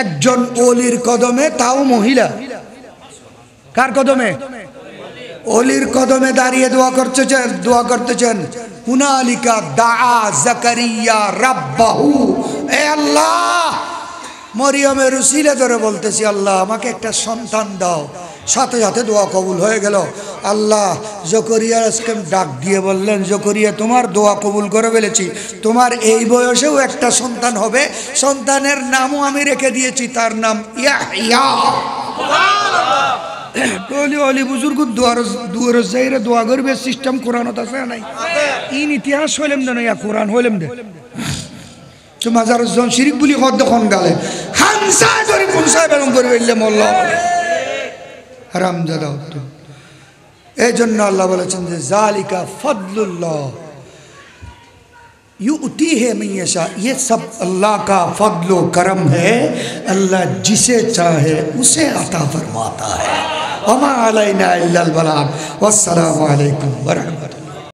একজন ওলির কদমে, তাও মহিলা। কার কদমে? ওলির কদমে দাঁড়িয়ে দোয়া করতেছেন। হুনালিকা দাআ জাকারিয়া রাব্বাহু। এ আল্লাহ, মরিয়মের উসিলা ধরে বলতেছি, আল্লাহ আমাকে একটা সন্তান দাও। সাথে সাথে দোয়া কবুল হয়ে গেল। আল্লাহ জাকারিয়া আজকে ডাক দিয়ে বললেন, জাকারিয়া তোমার দোয়া কবুল করে ফেলেছি, তোমার এই বয়সেও একটা সন্তান হবে। সন্তানের নামও আমি রেখে দিয়েছি, তার নাম ইয়াহইয়া। অলি বুজুর্গ দুয়ার যাইরে দোয়া করবে সিস্টেম কোরআনত আছে নাই? ইন ইতিহাস হইলাম দেন ইয়া কোরআন হইলাম দে। তো মাজারুজ্জামান শিরিক বলি কত খন গালে হামসা ধরে পৌঁছায় বেলম করে বললে মোল্লা হারামজাদা হতো। এই জন্য আল্লাহ বলেছেন যে জালিকা ফদলুল্লাহ युतीहे मन यशा। ये सब अल्लाह का फضल करम है, अल्लाह जिसे चाहे उसे अता फरमाता है। वमा अलैना इल्लल बलाग। वस्सलामु अलैकुम व रहमतुल्लाह।